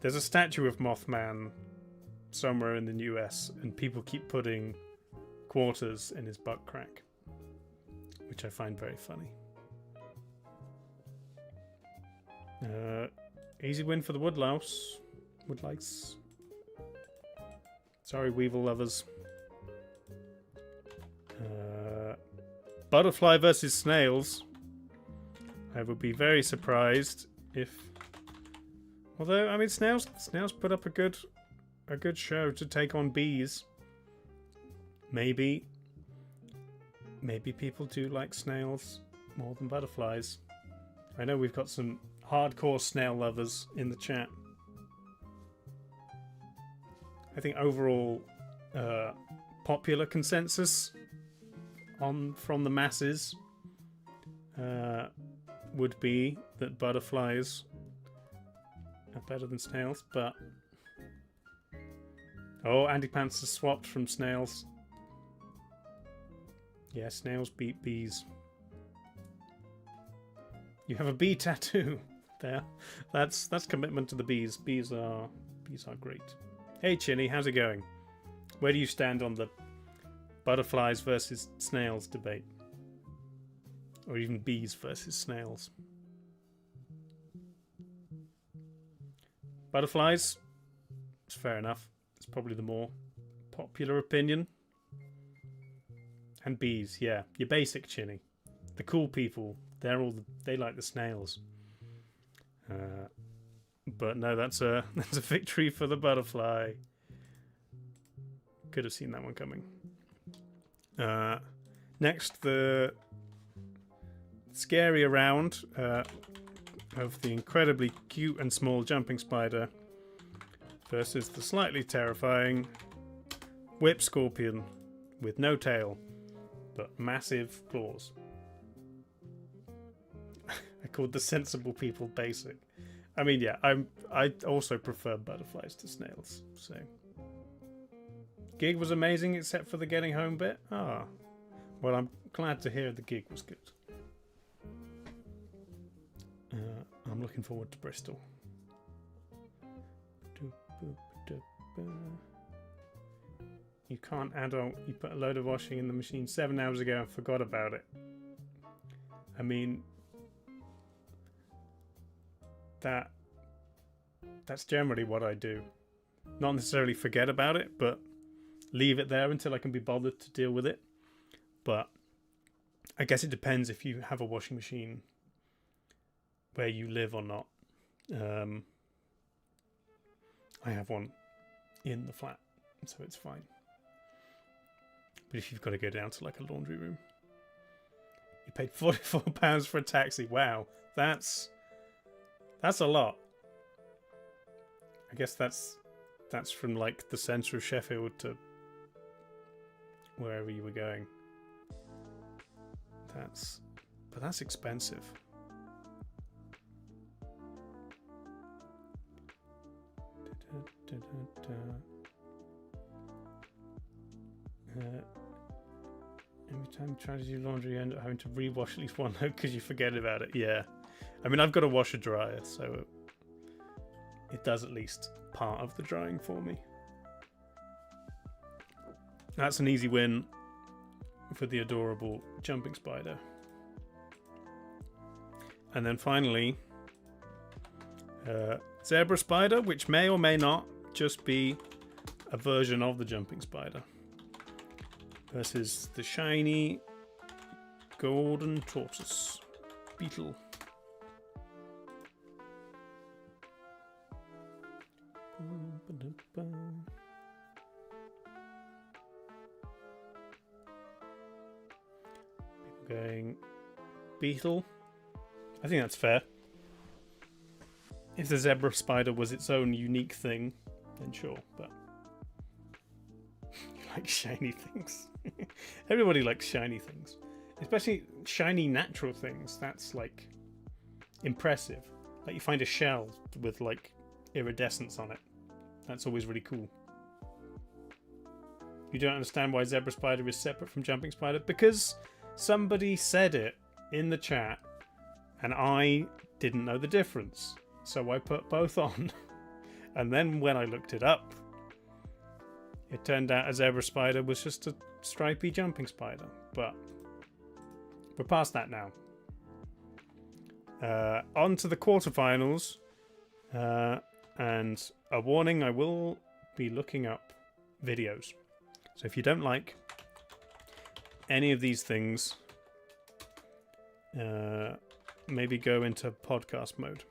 There's a statue of Mothman somewhere in the US, and people keep putting quarters in his butt crack, which I find very funny. Easy win for the woodlouse. Woodlice. Sorry, weevil lovers. Butterfly versus snails. I would be very surprised if... Although, I mean, snails put up a good show to take on bees. Maybe people do like snails more than butterflies. I know we've got some hardcore snail lovers in the chat. I think overall popular consensus from the masses would be that butterflies are better than snails, but oh, Andy Pants has swapped from snails. Yeah, snails beat bees. You have a bee tattoo there. That's commitment to the bees. Bees are great. Hey Chinny, how's it going? Where do you stand on the butterflies versus snails debate? Or even bees versus snails? Butterflies? It's fair enough. It's probably the more popular opinion. And bees, yeah. Your basic Chinny. The cool people, they like the snails. But no, that's a victory for the butterfly. Could have seen that one coming. Next, the scary round of the incredibly cute and small jumping spider versus the slightly terrifying whip scorpion with no tail but massive claws. I called the sensible people basic. I mean, yeah, I also prefer butterflies to snails. So, gig was amazing except for the getting home bit. Ah, well, I'm glad to hear the gig was good. I'm looking forward to Bristol. You can't adult. You put a load of washing in the machine 7 hours ago and forgot about it. I mean, that's generally what I do. Not necessarily forget about it, but leave it there until I can be bothered to deal with it. But I guess it depends if you have a washing machine where you live or not. I have one in the flat, so it's fine. But if you've got to go down to like a laundry room, you paid £44 for a taxi. Wow, that's a lot. I guess that's from like the centre of Sheffield to wherever you were going. But that's expensive. Every time you try to do laundry, you end up having to rewash at least one load because you forget about it. Yeah, I mean, I've got a washer dryer, so it does at least part of the drying for me. That's an easy win for the adorable jumping spider. And then finally, zebra spider, which may or may not just be a version of the jumping spider, versus the shiny golden tortoise beetle. People going beetle. I think that's fair. If the zebra spider was its own unique thing, then sure, but you like shiny things. Everybody likes shiny things. Especially shiny natural things. That's like impressive. Like you find a shell with like iridescence on it. That's always really cool. You don't understand why zebra spider is separate from jumping spider? Because somebody said it in the chat and I didn't know the difference. So I put both on. And then when I looked it up, it turned out a zebra spider was just a stripy jumping spider. But we're past that now. On to the quarterfinals. And a warning, I will be looking up videos. So if you don't like any of these things, maybe go into podcast mode.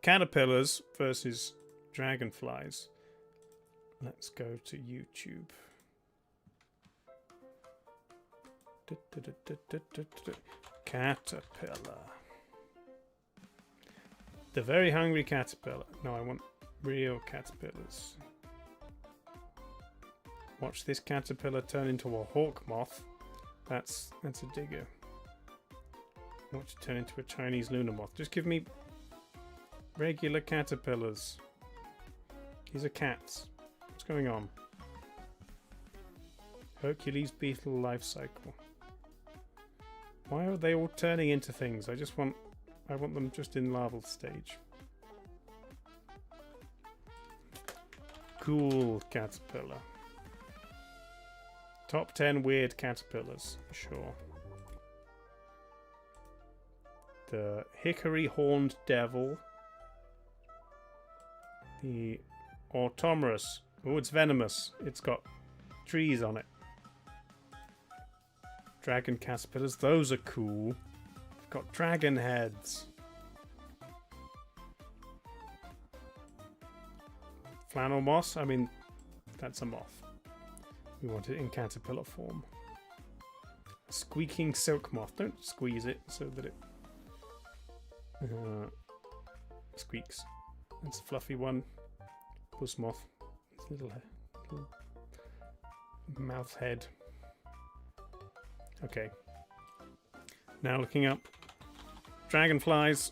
Caterpillars versus dragonflies. Let's go to YouTube. Caterpillar. The very hungry caterpillar. No, I want real caterpillars. Watch this caterpillar turn into a hawk moth. That's a digger. Watch it turn into a Chinese lunar moth. Just give me regular caterpillars. These are cats. What's going on? Hercules beetle life cycle. Why are they all turning into things? I want them just in larval stage. Cool caterpillar. Top 10 weird caterpillars, sure. The hickory horned devil. The Automorus. Oh, it's venomous. It's got trees on it. Dragon caterpillars. Those are cool. Got dragon heads. Flannel moss. I mean, that's a moth. We want it in caterpillar form. Squeaking silk moth. Don't squeeze it so that it squeaks. It's a fluffy one. Puss moth. It's little mouth head. Okay. Now looking up dragonflies.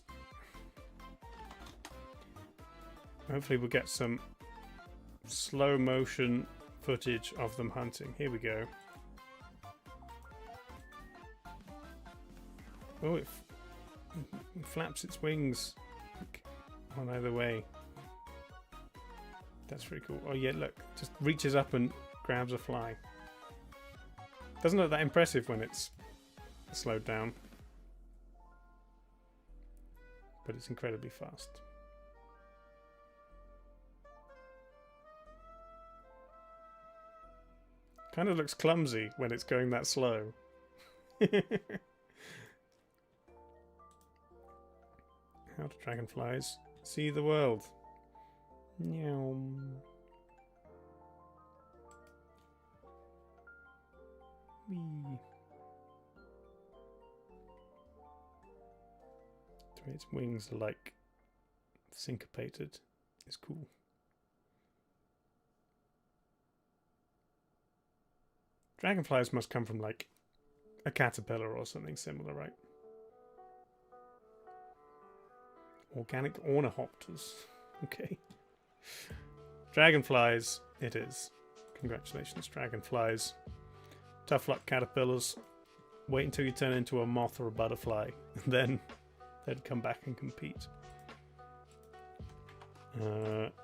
Hopefully we'll get some slow motion footage of them hunting. Here we go. Oh, it flaps its wings on either way. That's pretty cool. Oh yeah, look, just reaches up and grabs a fly. Doesn't look that impressive when it's slowed down, but it's incredibly fast. Kind of looks clumsy when it's going that slow. How do dragonflies see the world? Meow. Wee. The way its wings are like syncopated is cool. Dragonflies must come from like a caterpillar or something similar, right? Organic ornithopters. Okay. Dragonflies it is. Congratulations, dragonflies. Tough luck, caterpillars. Wait until you turn into a moth or a butterfly, and then they'd come back and compete.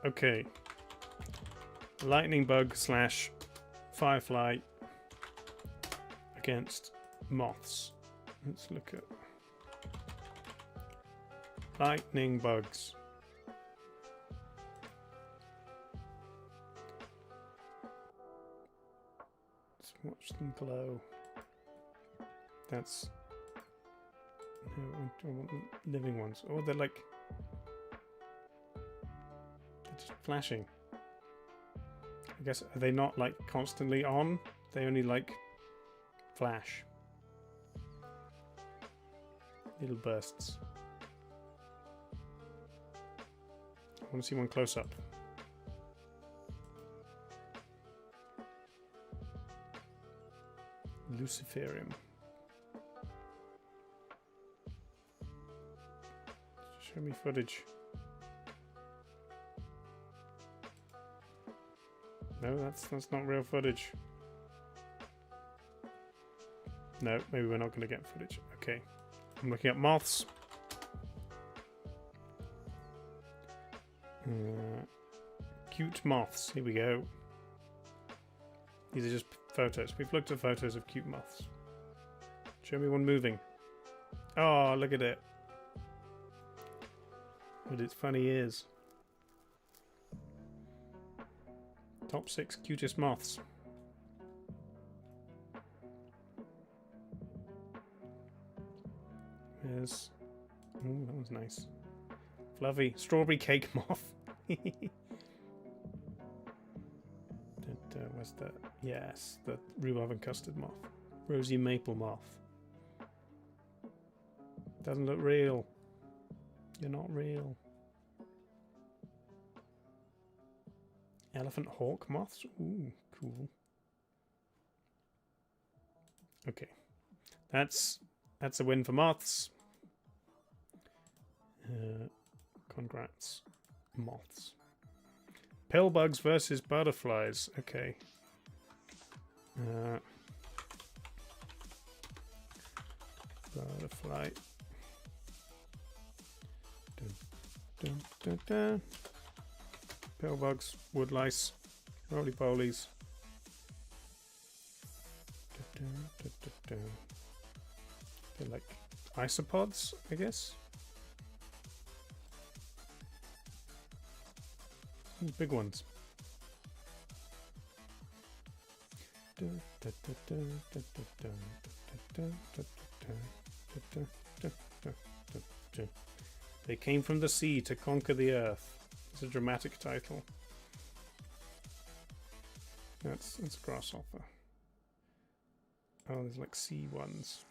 Okay. Lightning bug slash firefly against moths. Let's look at lightning bugs. Let's watch them glow. That's... No, I want living ones. Oh, they're like... They're just flashing. I guess, are they not like constantly on? They only like flash. Little bursts. want to see one close up. Luciferium. Show me footage. No, that's not real footage. No, maybe we're not going to get footage. Okay, I'm looking at moths. Cute moths. Here we go. These are just photos. We've looked at photos of cute moths. Show me one moving. Oh, look at it. With its funny ears. Top 6 cutest moths. There's... Ooh, that one's nice. Fluffy. Strawberry cake moth. Where's the... Yes, the rhubarb and custard moth. Rosy maple moth. Doesn't look real. You're not real. Elephant hawk moths? Ooh, cool. Okay. That's a win for moths. Congrats. Moths. Pillbugs versus butterflies. Okay. Butterfly. Dun, dun, dun, dun. Pillbugs, woodlice, roly-polies. They're like isopods, I guess. Big ones. They came from the sea to conquer the earth. It's a dramatic title. That's a grasshopper. Oh, there's like sea ones.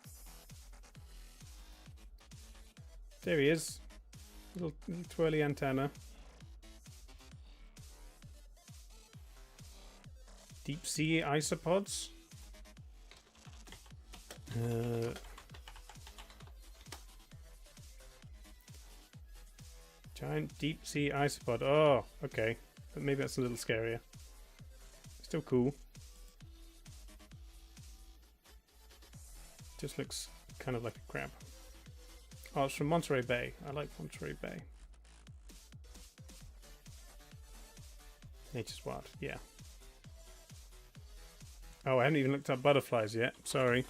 There he is. Little twirly antenna. Deep sea isopods. Giant deep sea isopod. Oh, okay. But maybe that's a little scarier. Still cool. Just looks kind of like a crab. Oh, it's from Monterey Bay. I like Monterey Bay. Nature's Wild, yeah. Oh, I haven't even looked up butterflies yet. Sorry.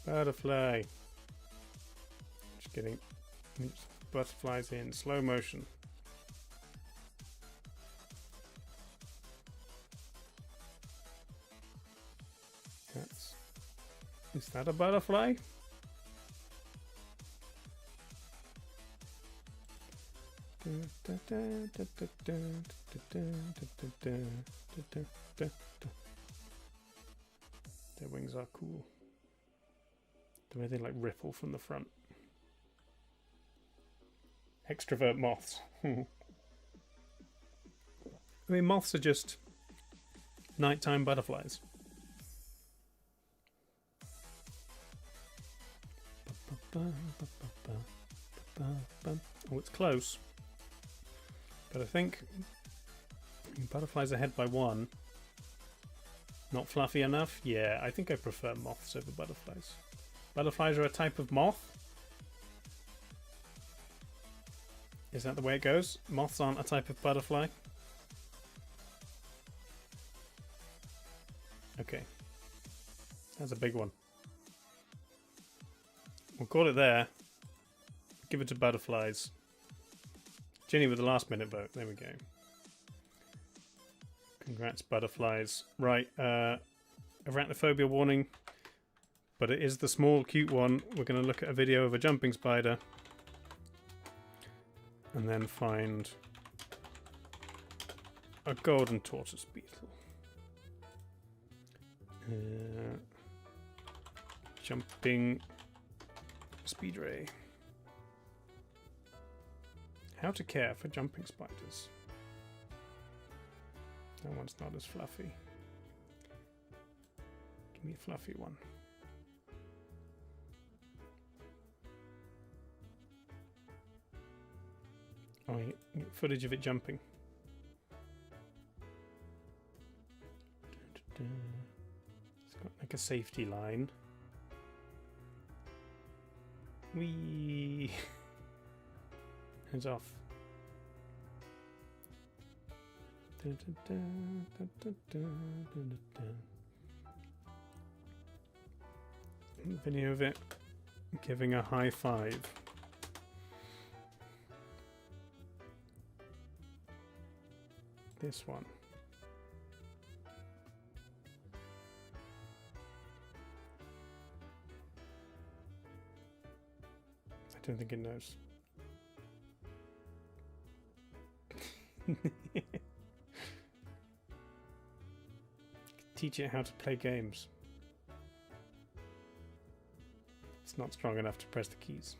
Butterfly. Just getting butterflies in slow motion. Is that a butterfly? Their wings are cool. The way they like ripple from the front. Extrovert moths. I mean, moths are just nighttime butterflies. Oh, it's close. But I think butterflies ahead by one. Not fluffy enough? Yeah, I think I prefer moths over butterflies. Butterflies are a type of moth? Is that the way it goes? Moths aren't a type of butterfly? Okay. That's a big one. We'll call it there. Give it to butterflies. Ginny with the last minute vote. There we go. Congrats, butterflies. Right, arachnophobia warning. But it is the small, cute one. We're going to look at a video of a jumping spider. And then find a golden tortoise beetle. Jumping speed ray. How to care for jumping spiders. That one's not as fluffy. Give me a fluffy one. Oh, you get footage of it jumping. It's got like a safety line. Whee! Hands off. Video of it giving a high five. This one. I don't think it knows. Teach it how to play games. It's not strong enough to press the keys.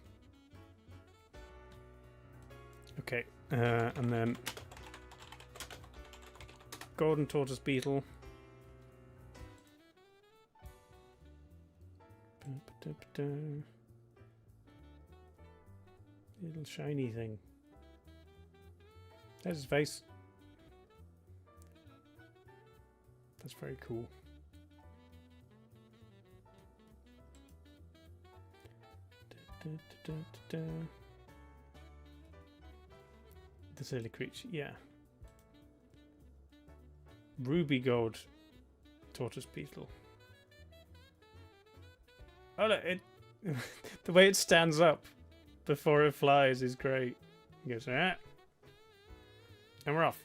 Okay, and then golden tortoise beetle. Little shiny thing. There's his face. That's very cool. The silly creature, yeah. Ruby gold tortoise beetle. Oh look, it the way it stands up before it flies is great. It goes, ah, and we're off.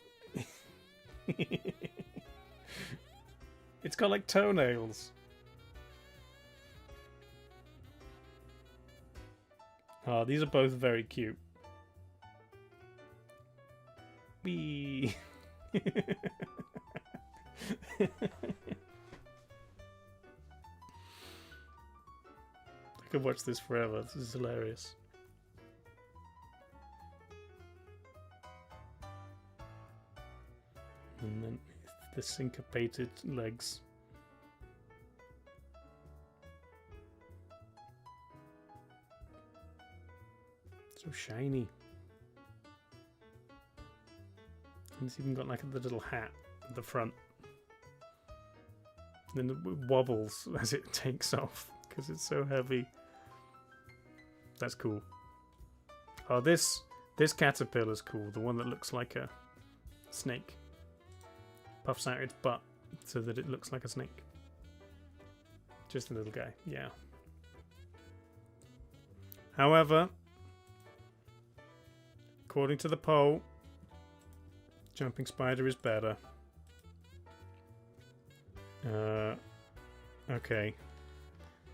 It's got like toenails. Oh, these are both very cute. Wee. I could watch this forever. This is hilarious. And then the syncopated legs. So shiny. And it's even got like the little hat at the front. And then it wobbles as it takes off because it's so heavy. That's cool. Oh, this caterpillar's cool. The one that looks like a snake. Puffs out its butt so that it looks like a snake. Just a little guy, yeah. However, according to the poll, jumping spider is better. Okay.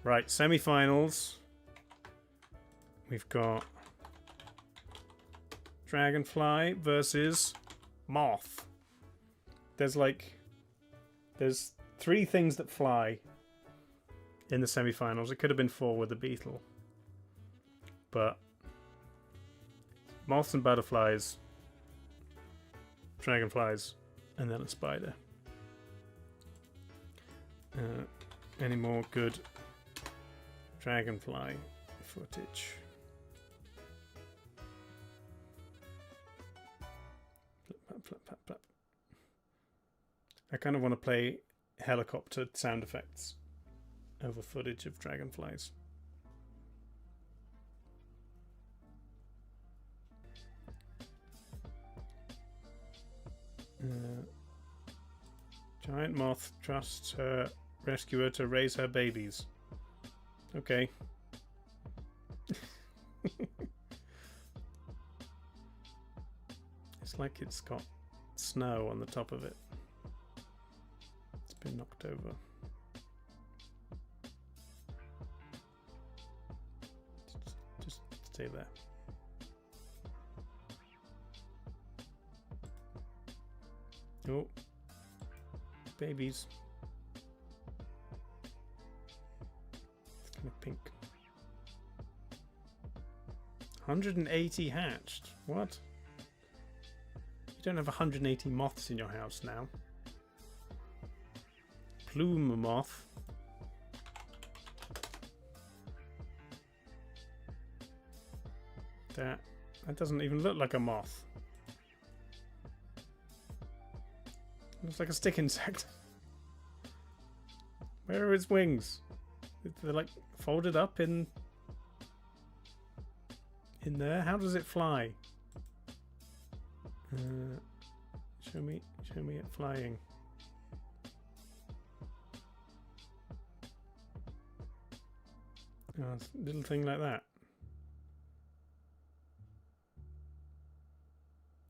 Right, semi-finals. We've got Dragonfly versus Moth. There's 3 things that fly in the semi-finals. It could have been 4 with the beetle. But moths and butterflies, dragonflies, and then a spider. Any more good dragonfly footage? Flip, flip, flip, flip. I kind of want to play helicopter sound effects over footage of dragonflies. Giant moth trusts her rescuer to raise her babies. Okay. It's like it's got snow on the top of it. It's been knocked over. Just stay there. Oh, babies. It's kind of pink. 180 hatched. What? don't have 180 moths in your house now. Plume moth. That doesn't even look like a moth. Looks like a stick insect. Where are its wings? They're like folded up in there. How does it fly? Show me it flying. Oh, it's a little thing like that.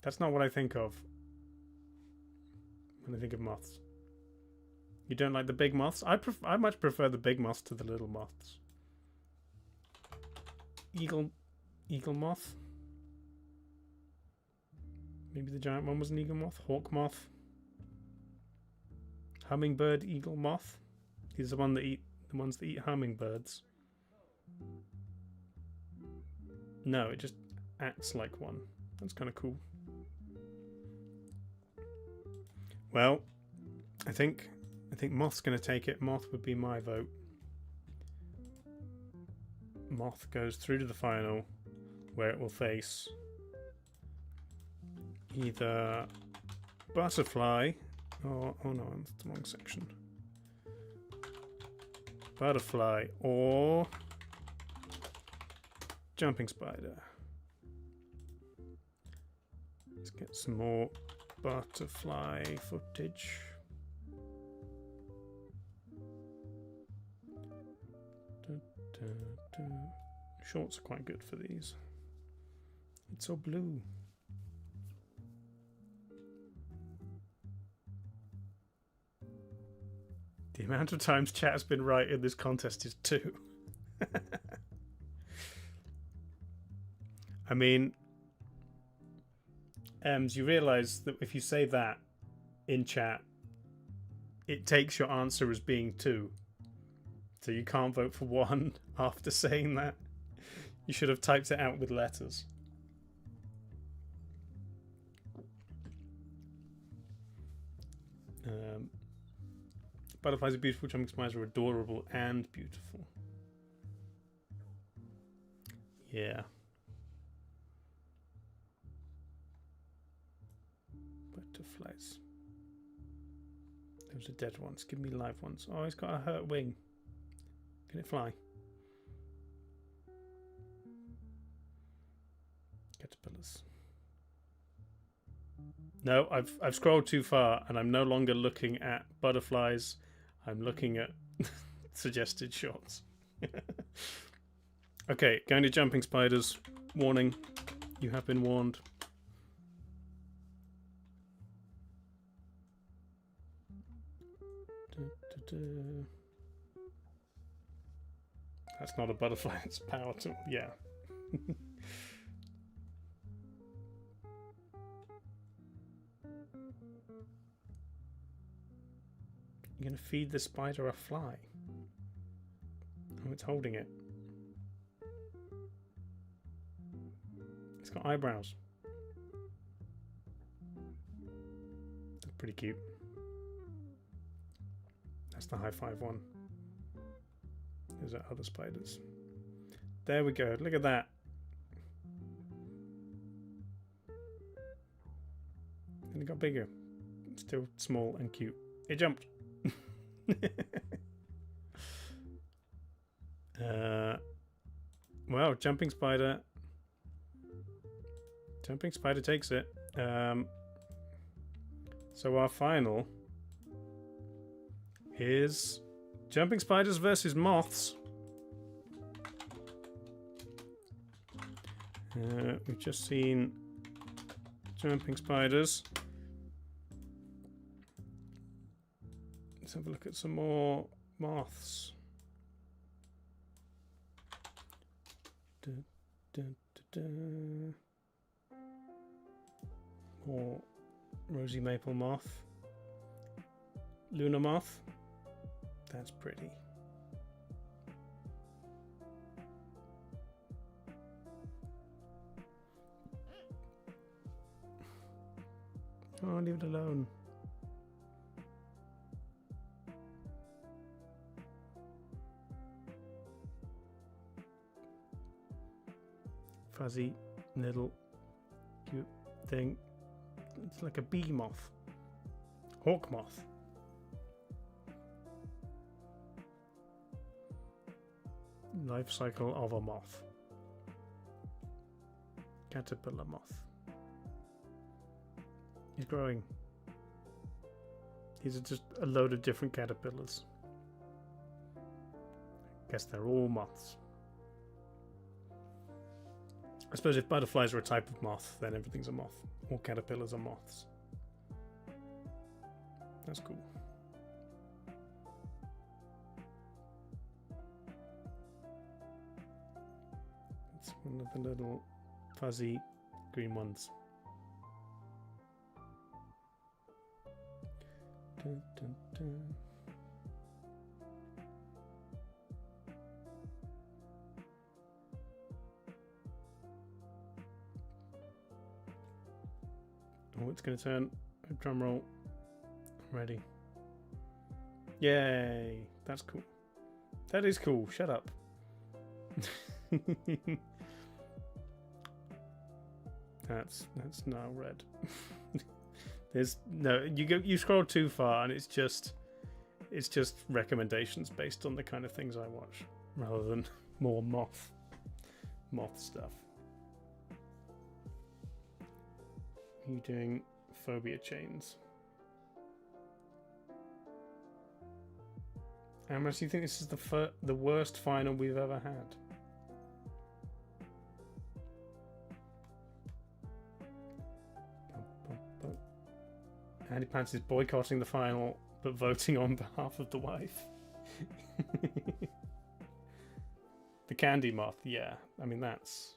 That's not what I think of when I think of moths. You don't like the big moths? I much prefer the big moths to the little moths. Eagle moth. Maybe the giant one was an eagle moth. Hawk moth. Hummingbird eagle moth. These are the ones that eat hummingbirds. No, it just acts like one. That's kind of cool. Well, I think moth's going to take it. Moth would be my vote. Moth goes through to the final, where it will face either butterfly or oh no, that's the wrong section. Butterfly or jumping spider. Let's get some more butterfly footage. Shorts are quite good for these. It's so blue. The amount of times chat has been right in this contest is 2. I mean, you realise that if you say that in chat, it takes your answer as being 2. So you can't vote for 1 after saying that. You should have typed it out with letters. Butterflies are beautiful, jumping spiders are adorable and beautiful. Yeah. Butterflies. Those are dead ones. Give me live ones. Oh, it's got a hurt wing. Can it fly? Caterpillars. No, I've scrolled too far and I'm no longer looking at butterflies. I'm looking at suggested shots. Okay, going to jumping spiders. Warning, you have been warned. That's not a butterfly, it's power tool. Yeah. You're going to feed the spider a fly. Oh, it's holding it. It's got eyebrows. That's pretty cute. That's the high five one. There's other spiders. There we go. Look at that. And it got bigger. Still small and cute. It jumped. Well, jumping spider takes it. So our final is jumping spiders versus moths. We've just seen jumping spiders. Let's have a look at some more moths. More rosy maple moth. Luna moth. That's pretty. Come on, leave it alone. Fuzzy little cute thing. It's like a bee moth. Hawk moth. Life cycle of a moth. Caterpillar moth. He's growing. These are just a load of different caterpillars. Guess they're all moths. I suppose if butterflies are a type of moth, then everything's a moth. All caterpillars are moths. That's cool. It's one of the little fuzzy green ones. Dun, dun, dun. Oh, it's going to turn. Drum roll. I'm ready. Yay! That's cool. That is cool. Shut up. That's now red. There's no, you scroll too far and it's just recommendations based on the kind of things I watch rather than more moth stuff. Are you doing phobia chains? How much do you think this is the worst final we've ever had? Andy Pants is boycotting the final, but voting on behalf of the wife. The candy moth, yeah. I mean, that's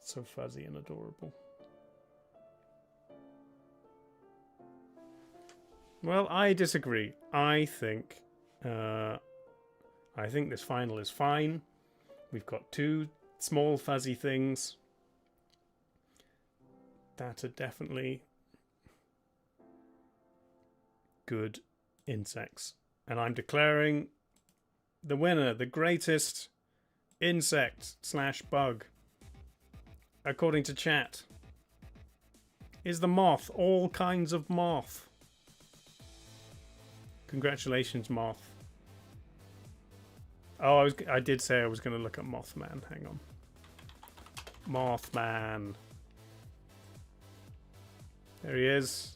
so fuzzy and adorable. Well, I disagree. I think this final is fine. We've got two small fuzzy things that are definitely good insects. And I'm declaring the winner, the greatest insect / bug, according to chat, is the moth. All kinds of moth. Congratulations, moth. Oh, I did say I was going to look at Mothman. Hang on. Mothman. There he is.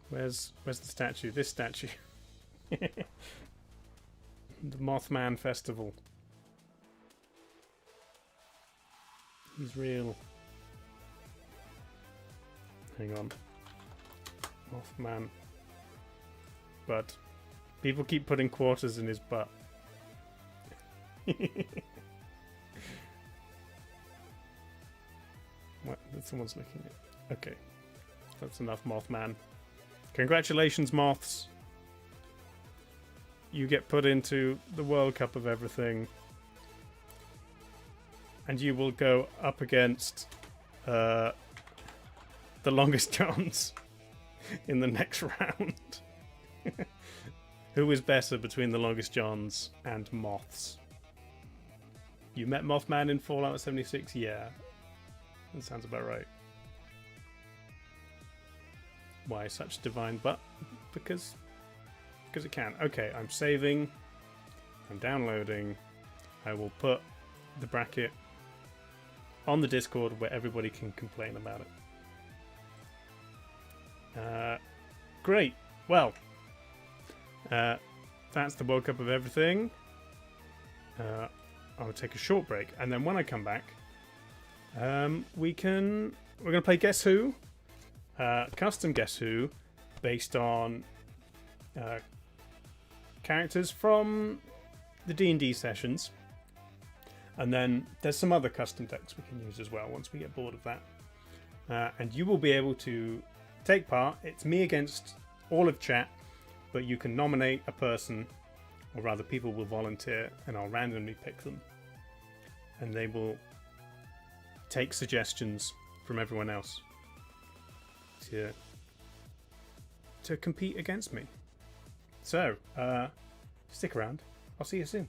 Where's the statue? This statue. The Mothman Festival. He's real. Hang on. Mothman. But people keep putting quarters in his butt. What? Someone's looking at. Okay. That's enough, Mothman. Congratulations, moths. You get put into the World Cup of everything. And you will go up against the longest johns in the next round. Who is better between the longest johns and moths? You met Mothman in Fallout 76? Yeah. That sounds about right. Why such divine butt? Because it can. Okay, I'm saving. I'm downloading. I will put the bracket on the Discord where everybody can complain about it. Great. Well, that's the World Cup of everything. I'll take a short break, and then when I come back, we're gonna play Guess Who, custom Guess Who, based on characters from the D&D sessions, and then there's some other custom decks we can use as well once we get bored of that. And you will be able to take part. It's me against all of chat, but you can nominate a person, or rather people will volunteer, and I'll randomly pick them. And they will take suggestions from everyone else to compete against me. So, stick around. I'll see you soon.